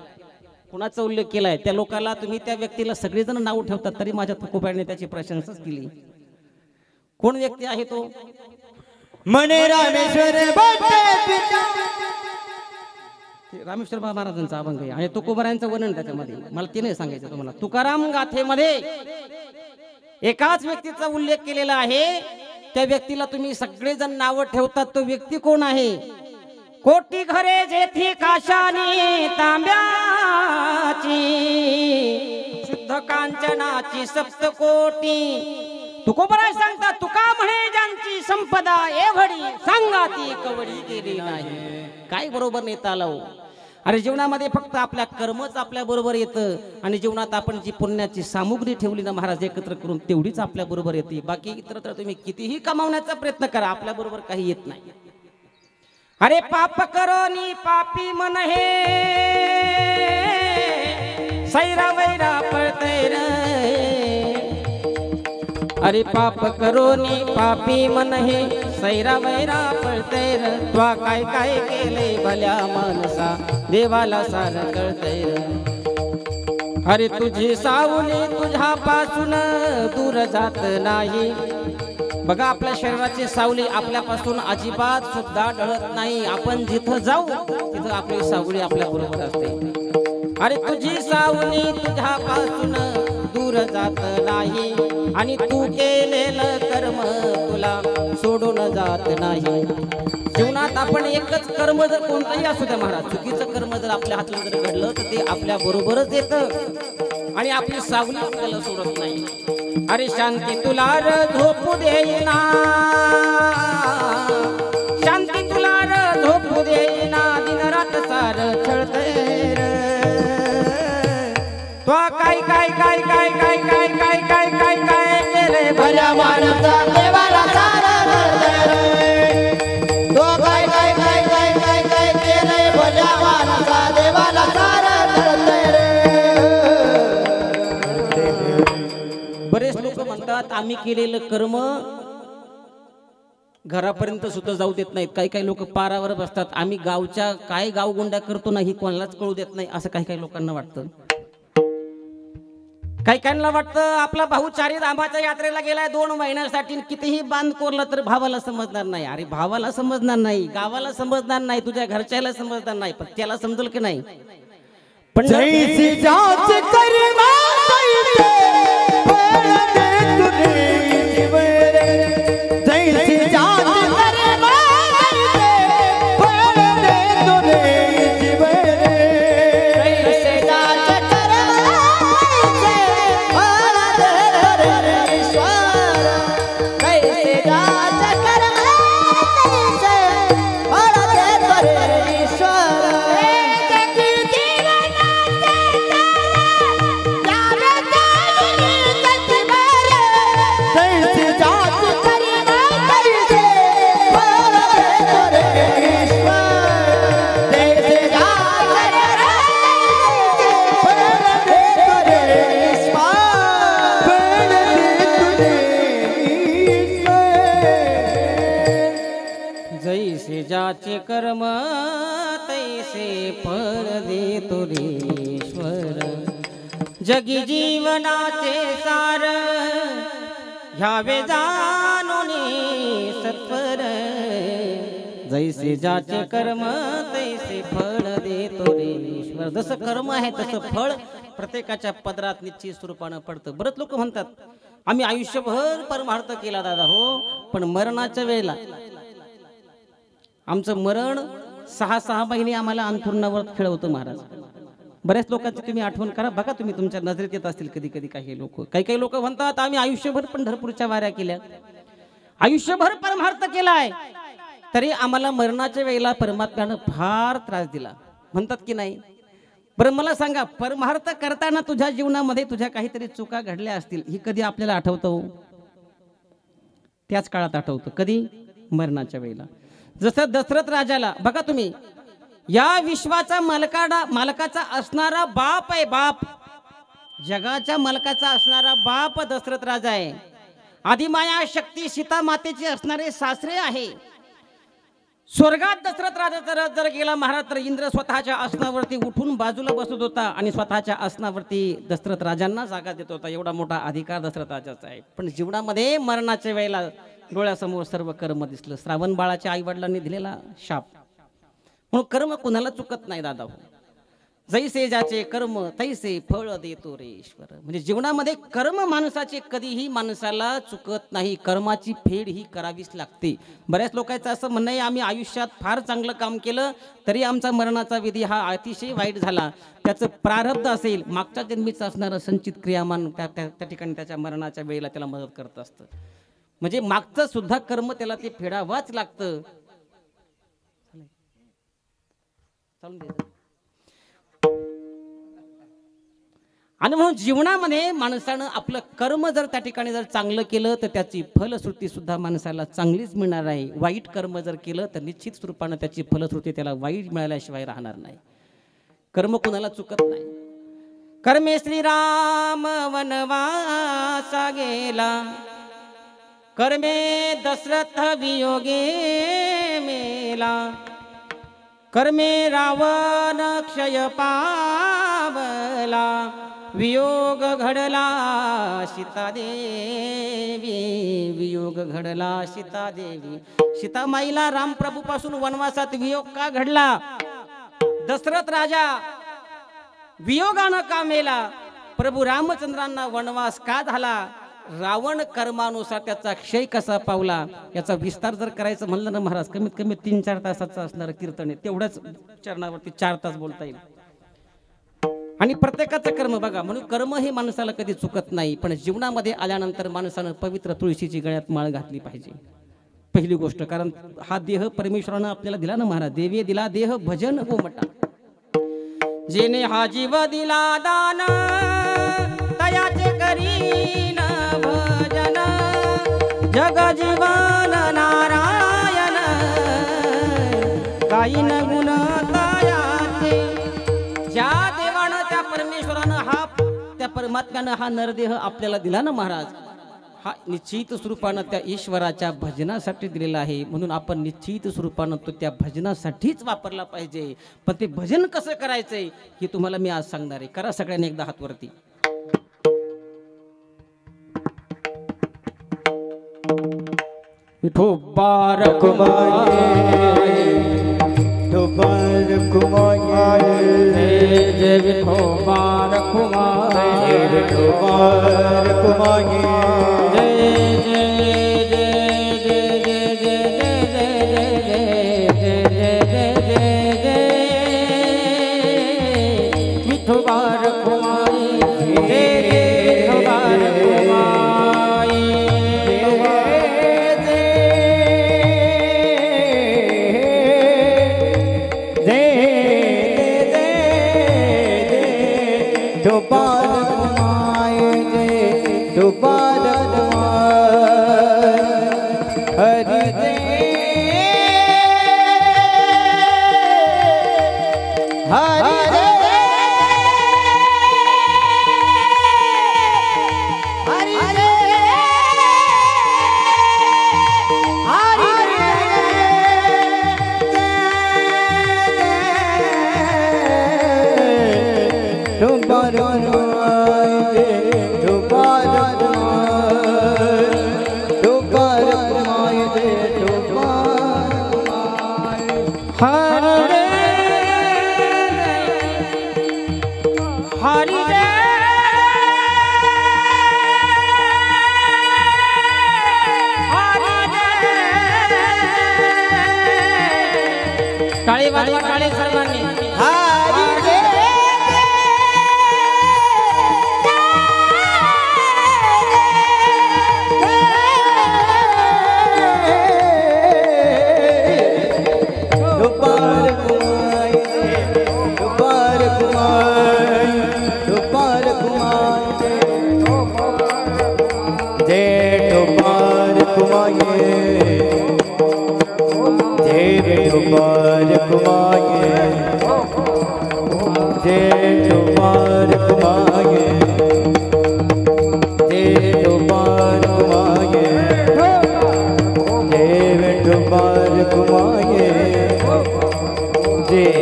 कुणाचा उल्लेख केलाय? त्या लोकाला तुम्ही त्या व्यक्तीला सगळेजण नाव ठेवतात, तरी माझ्या तुकोबाने त्याची प्रशंसाच केली. कोण व्यक्ती आहे तो? मने रामेश्वर रामेश्वर महाराजांचा अभंग आहे आणि तुकोबरायांचं वर्णन त्याच्यामध्ये. मला ते नाही सांगायचं तुम्हाला. तुकाराम गाथेमध्ये एकाच व्यक्तीचा उल्लेख केलेला आहे, त्या व्यक्तीला तुम्ही सगळेजण नाव ठेवतात. तो व्यक्ती कोण आहे? कोटी घरे जेथी काशानी तांब्याची, शुद्ध कांचनाची सप्तकोटी. तुकोबराय सांगतात, तुका म्हणे ज्यांची संपदा एवढी, सांगा ती कवडी गेली नाही. काय बरोबर नेता आला हो? अरे जीवनामध्ये फक्त आपल्या कर्मच आपल्या बरोबर येतं, आणि जीवनात आपण जी पुण्याची सामुग्री ठेवली ना महाराज एकत्र करून, तेवढीच आपल्या बरोबर येते. बाकी इतर तर तुम्ही कितीही कमावण्याचा प्रयत्न करा, आपल्या बरोबर काही येत नाही. अरे पाप करोनी पापी मन हे सैरा वैरा पळतय रे. अरे पाप करोनी पापी मन हे सैरा वैरा पळतय रे. त्वा काय काय केले भल्या माणसा देवाला सार कळतय रे. अरे तुझी सावली तुझ्यापासून दूर जात नाही. बघा आपल्या शरीराची सावली आपल्यापासून अजिबात सुद्धा ढळत नाही. आपण जिथं जाऊ तिथं आपली सावली आपल्या बरोबर असते. अरे तुझी सावली तुझ्यापासून दूर जात नाही, आणि तू केलेलं कर्म तुला सोडून जात नाही. जीवनात आपण एकच कर्म जर कोणताही असू द्या महाराज, चुकीचं कर्म जर आपल्या हातून जर घडलं तर ते आपल्या बरोबरच येतं आणि आपली सावली आपल्याला सोडत नाही. अरे शांती तुला र झोपू देईना, शांती तुला र झोपू देईना, दिन रात सार छळतय रे. तो काय काय काय काय काय काय काय काय काय काय केले भल्या माणसा देवाला सार कळतय रे. तो काय काय काय काय काय काय केले भल्या माणसा देवाला सार कळतय रे. बरेच लोक म्हणतात आम्ही केलेलं कर्म घरापर्यंत सुद्धा जाऊ देत नाहीत. काही काही लोक पारावर बसतात, आम्ही गावच्या काय गावगुंड्या करतो नाही कोणालाच कळू देत नाही, असं काही काही लोकांना वाटतं. काही काहींना वाटतं आपला भाऊ चारीधामाच्या यात्रेला गेलाय 2 महिन्यासाठी, कितीही बांध कोरला तर भावाला समजणार नाही. अरे भावाला समजणार नाही, गावाला समजणार नाही, तुझ्या घरच्याला समजणार नाही, पण त्याला समजेल की नाही? पण जैसी जांच कर्मा तैसे फळ दे तुझे जीव रे. जैसी जांच कर्मा तैसे फळ दे तुझे जीव रे. जैसी जांच कर्मा तैसे फळ दे रे ईश्वर. जैसी जांच कर्मा तैसे फळ दे रे ईश्वर. तैसे फळ देतो रे ईश्वर जगी जीवनाचे सार घ्यावे जाणून सत्वर जैसे ज्याचे कर्म तैसे फळ देतो रे ईश्वर जसं कर्म आहे तसं फळ प्रत्येकाच्या पदरात निश्चित स्वरूपानं पडतं बरेच लोक म्हणतात आम्ही आयुष्यभर परमार्थ केला दादा हो पण मरणाच्या वेळेला आमचं मरण 6 महिने आम्हाला अंथरुणावर खेळवतं महाराज बऱ्याच लोकांची तुम्ही आठवण करा बघा तुम्ही तुमच्या नजरेत येत असतील कधी कधी काही लोक म्हणतात आम्ही आयुष्यभर पंढरपूरच्या वाऱ्या केल्या आयुष्यभर परमार्थ केलाय तरी आम्हाला मरणाच्या वेळेला परमात्म्यानं फार त्रास दिला म्हणतात की नाही बरं मला सांगा परमार्थ करताना तुझ्या जीवनामध्ये तुझ्या काहीतरी चुका घडल्या असतील ही कधी आपल्याला आठवतं त्याच काळात आठवतं कधी मरणाच्या वेळेला जसं दशरथ राजाला बघा तुम्ही या विश्वाचा मालकाचा असणारा बाप आहे बाप जगाच्या मालकाचा असणारा बाप दशरथ राजा आहे आदिमाया शक्ती सीता मातेची असणारे सासरे आहे स्वर्गात दशरथ राजा जर गेला महाराज तर इंद्र स्वतःच्या आसनावरती उठून बाजूला बसत होता आणि स्वतःच्या आसनावरती दशरथ राजांना जागा देत होता एवढा मोठा अधिकार दशरथ राजाचा आहे पण जीवनामध्ये मरणाच्या वेळेला डोळ्यासमोर सर्व कर्म दिसलं श्रावण बाळाच्या आई वडिलांनी दिलेला शाप म्हणून कर्म कुणाला चुकत नाही दादा जैसे ज्याचे कर्म तैसे फळ देतो रे ईश्वर म्हणजे जीवनामध्ये कर्म माणसाचे कधीही माणसाला चुकत नाही कर्माची फेड ही करावीच लागते बऱ्याच लोकांचं असं म्हणणं आहे आम्ही आयुष्यात फार चांगलं काम केलं तरी आमचा मरणाचा विधी हा अतिशय वाईट झाला त्याचं प्रारब्ध असेल मागच्या जन्मीचं असणारं संचित क्रियामान त्या ठिकाणी त्याच्या मरणाच्या वेळेला त्याला मदत करत असतं म्हणजे मागचं सुद्धा कर्म त्याला ते फेडावाच लागतं आणि म्हणून जीवनामध्ये माणसानं आपलं कर्म जर त्या ठिकाणी जर चांगलं केलं तर त्याची फलश्रुती सुद्धा माणसाला चांगलीच मिळणार आहे वाईट कर्म जर केलं तर निश्चित स्वरूपानं त्याची फलश्रुती त्याला वाईट मिळाल्याशिवाय राहणार नाही कर्म कुणाला चुकत नाही कर्मे श्रीराम वनवासा गेला कर्मे दशरथ वियोगे मेला कर्मे रावण क्षय पावला वियोग घडला सीता देवी वियोग घडला सीता देवी सीतामाईला रामप्रभू पासून वनवासात वियोग का घडला दशरथ राजा वियोगानं का मेला प्रभू रामचंद्रांना वनवास का झाला रावण कर्मानुसार त्याचा क्षय कसा पावला याचा विस्तार जर करायचं म्हणलं ना महाराज कमीत कमी 3-4 तासाचं असणारं कीर्तन आहे तेवढ्याच चरणावरती 4 तास बोलता येईल आणि प्रत्येकाचं कर्म बघा म्हणून कर्म हे माणसाला कधी चुकत नाही पण जीवनामध्ये आल्यानंतर माणसानं पवित्र तुळशीची गळ्यात माळ घातली पाहिजे पहिली गोष्ट कारण हा देह परमेश्वरानं आपल्याला दिला ना महाराज देवी दिला देह भजन गोमटा जेने हा जीव दिला दान तयाचे करीन भजन जग जीवन नारायण काही न गुण तयाचे ज्या देवानं त्या परमेश्वरानं हा त्या परमात्म्यानं हा नरदेह आपल्याला दिला ना महाराज हा निश्चित स्वरूपानं त्या ईश्वराच्या भजनासाठी दिलेला आहे म्हणून आपण निश्चित स्वरूपानं तो त्या भजनासाठीच वापरला पाहिजे पण ते भजन कसं करायचंय हे तुम्हाला मी आज सांगणार आहे करा सगळ्यांनी एकदा हात वरती विठोबा रखुमाये जय विठोबा रखुमाये ढोपार कुमाय ढोपार कुमाय ढोपार कुमाय ढोपार हर रे हरि रे टाळी वाजवा टाळी सर्वांनी हरी रे ढोपार कुमाय ढोपार कुमाय ढोपार कुमाय जय ढोपार कुमाय जय ढोपार कुमाय जय ढोपार कुमाय जय ढोपार कुमाय जय ढोपार कुमाय जय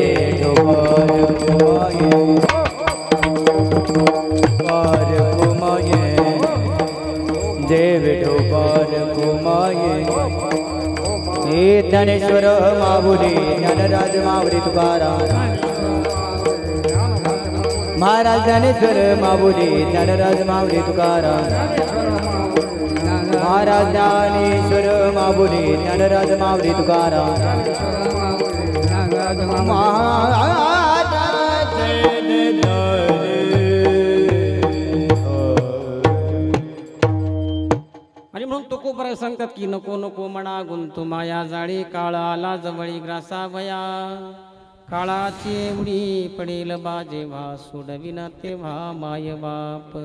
ढोपार कुमाय पार कुमाय जय ढोपार कुमाय हे ज्ञानेश्वर माऊली ज्ञानराज माऊली तुकाराम महाराज ज्ञानेश्वर माऊली ज्ञानराज माऊली तुकाराम महाराज ज्ञानेश्वर माऊली ज्ञानराज माऊली तुकाराम आणि म्हणून तुकोबर सांगतात की नको नको म्हणा गुंतू माया जाळी काळा आला जवळी ग्रासावया काळाची एवढी पडेल बा जेव्हा सोडविना तेव्हा माय बाप.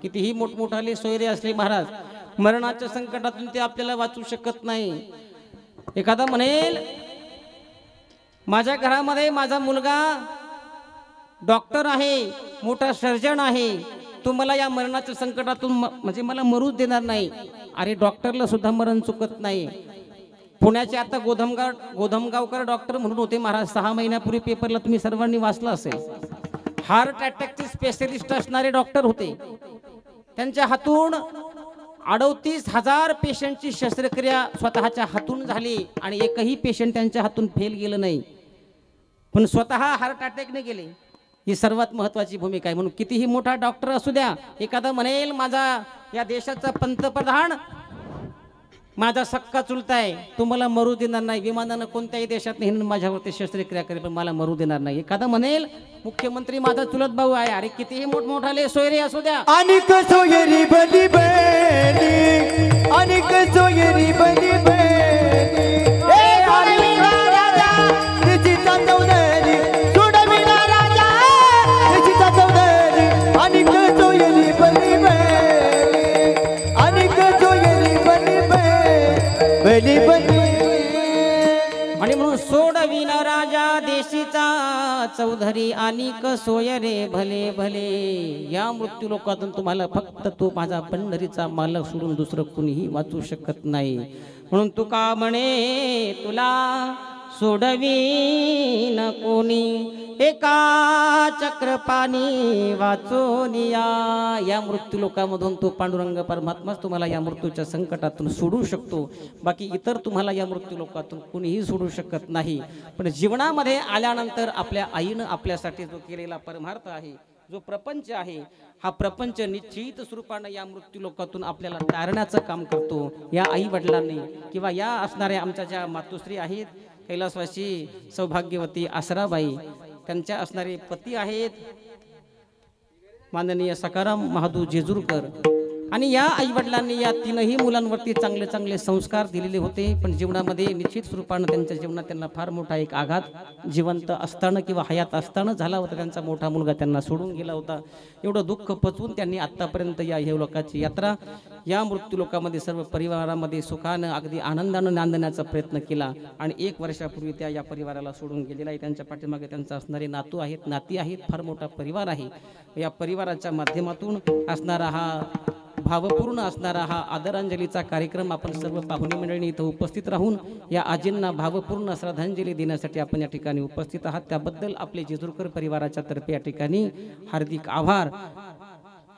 कितीही मोठमोठाले सोयरे असले महाराज मरणाच्या संकटातून ते आपल्याला वाचू शकत नाही. एखादा म्हणेल माझ्या घरामध्ये माझा मुलगा डॉक्टर आहे मोठा सर्जन आहे तो मला या मरणाच्या संकटातून म्हणजे मला मरूच देणार नाही. अरे डॉक्टरला सुद्धा मरण चुकत नाही. पुण्याचे आता गोधमगावकर डॉक्टर म्हणून होते महाराज 6 महिन्यापूर्वी पेपरला तुम्ही सर्वांनी वाचलं असेल. हार्ट अटॅकचे स्पेशलिस्ट असणारे डॉक्टर होते. त्यांच्या हातून 38,000 पेशंटची शस्त्रक्रिया स्वतःच्या हातून झाली आणि एकही पेशंट त्यांच्या हातून फेल गेलं नाही. पण स्वतः हार्ट अटॅकने गेले. ही सर्वात महत्त्वाची भूमिका आहे. म्हणून कितीही मोठा डॉक्टर असू द्या एखादा म्हणेल माझा या देशाचा पंतप्रधान माझा सक्का चुलता आहे तो मला मरू देणार नाही. विमानानं कोणत्याही देशात नेहमी माझ्यावरती शस्त्रक्रिया करेल पण मला मरू देणार नाही. एखादा म्हणेल मुख्यमंत्री माझा चुलत भाऊ आहे. अरे कितीही मोठमोठाले सोयरे असू द्या अनिक सोयरी बली बेली अनिक सोयरी बली बेली आणि म्हणून सोडविन राजा देशीचा चौधरी अनिक सोयरे भले भले. या मृत्यू लोकातून तुम्हाला फक्त तो माझा पंढरीचा मालक सोडून दुसरं कुणीही वाचू शकत नाही. म्हणून तुका म्हणे तुला सोडवीन कोणी एका चक्रपाणी वाचून या मृत्यू लोकामधून तो पांडुरंग परमात्माच तुम्हाला या मृत्यूच्या संकटातून सोडू शकतो. बाकी इतर तुम्हाला या मृत्यू लोकातून कुणीही सोडू शकत नाही. पण जीवनामध्ये आल्यानंतर आपल्या आईनं आपल्यासाठी जो केलेला परमार्थ आहे जो प्रपंच आहे हा प्रपंच निश्चित स्वरूपानं या मृत्यू लोकातून आपल्याला तारण्याचं काम करतो. या आई वडिलांनी किंवा या असणाऱ्या आमच्या ज्या मातोश्री आहेत कैलासवासी सौभाग्यवती आसराबाई त्यांच्या असणारे पती आहेत माननीय सकाराम महादू जेजुरकर आणि या आईवडिलांनी या 3ही मुलांवरती चांगले चांगले संस्कार दिलेले होते. पण जीवनामध्ये निश्चित स्वरूपानं त्यांच्या जीवनात त्यांना फार मोठा एक आघात जिवंत असताना किंवा हयात असताना झाला होता. त्यांचा मोठा मुलगा त्यांना सोडून गेला होता. एवढं दुःख पचवून त्यांनी आत्तापर्यंत या हे लोकांची यात्रा या मृत्यू लोकांमध्ये सर्व परिवारामध्ये सुखानं अगदी आनंदानं नांदण्याचा प्रयत्न केला. आणि 1 वर्षापूर्वी त्या या परिवाराला सोडून गेलेला आहे. त्यांच्या पाठीमागे त्यांचा असणारे नातू आहेत नाती आहेत फार मोठा परिवार आहे. या परिवाराच्या माध्यमातून असणारा हा भावपूर्ण असणारा हा आदरांजलीचा कार्यक्रम आपण सर्व पाहुणे मंडळींनी इथं उपस्थित राहून या आजींना भावपूर्ण श्रद्धांजली देण्यासाठी आपण या ठिकाणी उपस्थित आहात त्याबद्दल आपले जेजुरकर परिवाराच्या तर्फे या ठिकाणी हार्दिक आभार।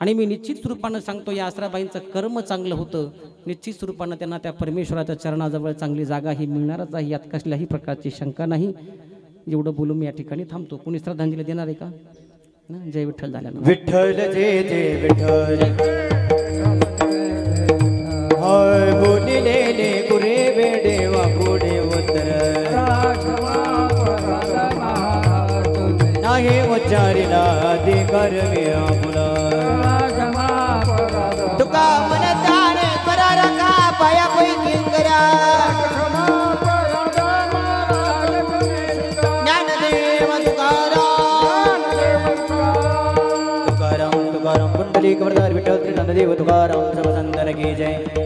आणि मी निश्चित स्वरूपानं सांगतो या आसराबाईंचं कर्म चांगलं होतं, निश्चित स्वरूपानं त्यांना त्या परमेश्वराच्या चरणाजवळ चांगली जागा ही मिळणारच आहे, यात कसल्याही प्रकारची शंका नाही। एवढं बोलून मी या ठिकाणी थांबतो। कोणी श्रद्धांजली देणार आहे का? जय विठ्ठल झाल्यानं विठ्ठल जय जय विठ्ठल हाय बोलिलेले गुरे बेडेवा पुढे उतर नाही उच्चारिला अधिकार मी आपुला तुका मनताने करारा का पाया पैकी करा ज्ञानदेव तुकाराम तुकाराम पुंडलिक वरदार विठ्ठल श्री ज्ञानदेव तुकाराम सर्व संतान की जय।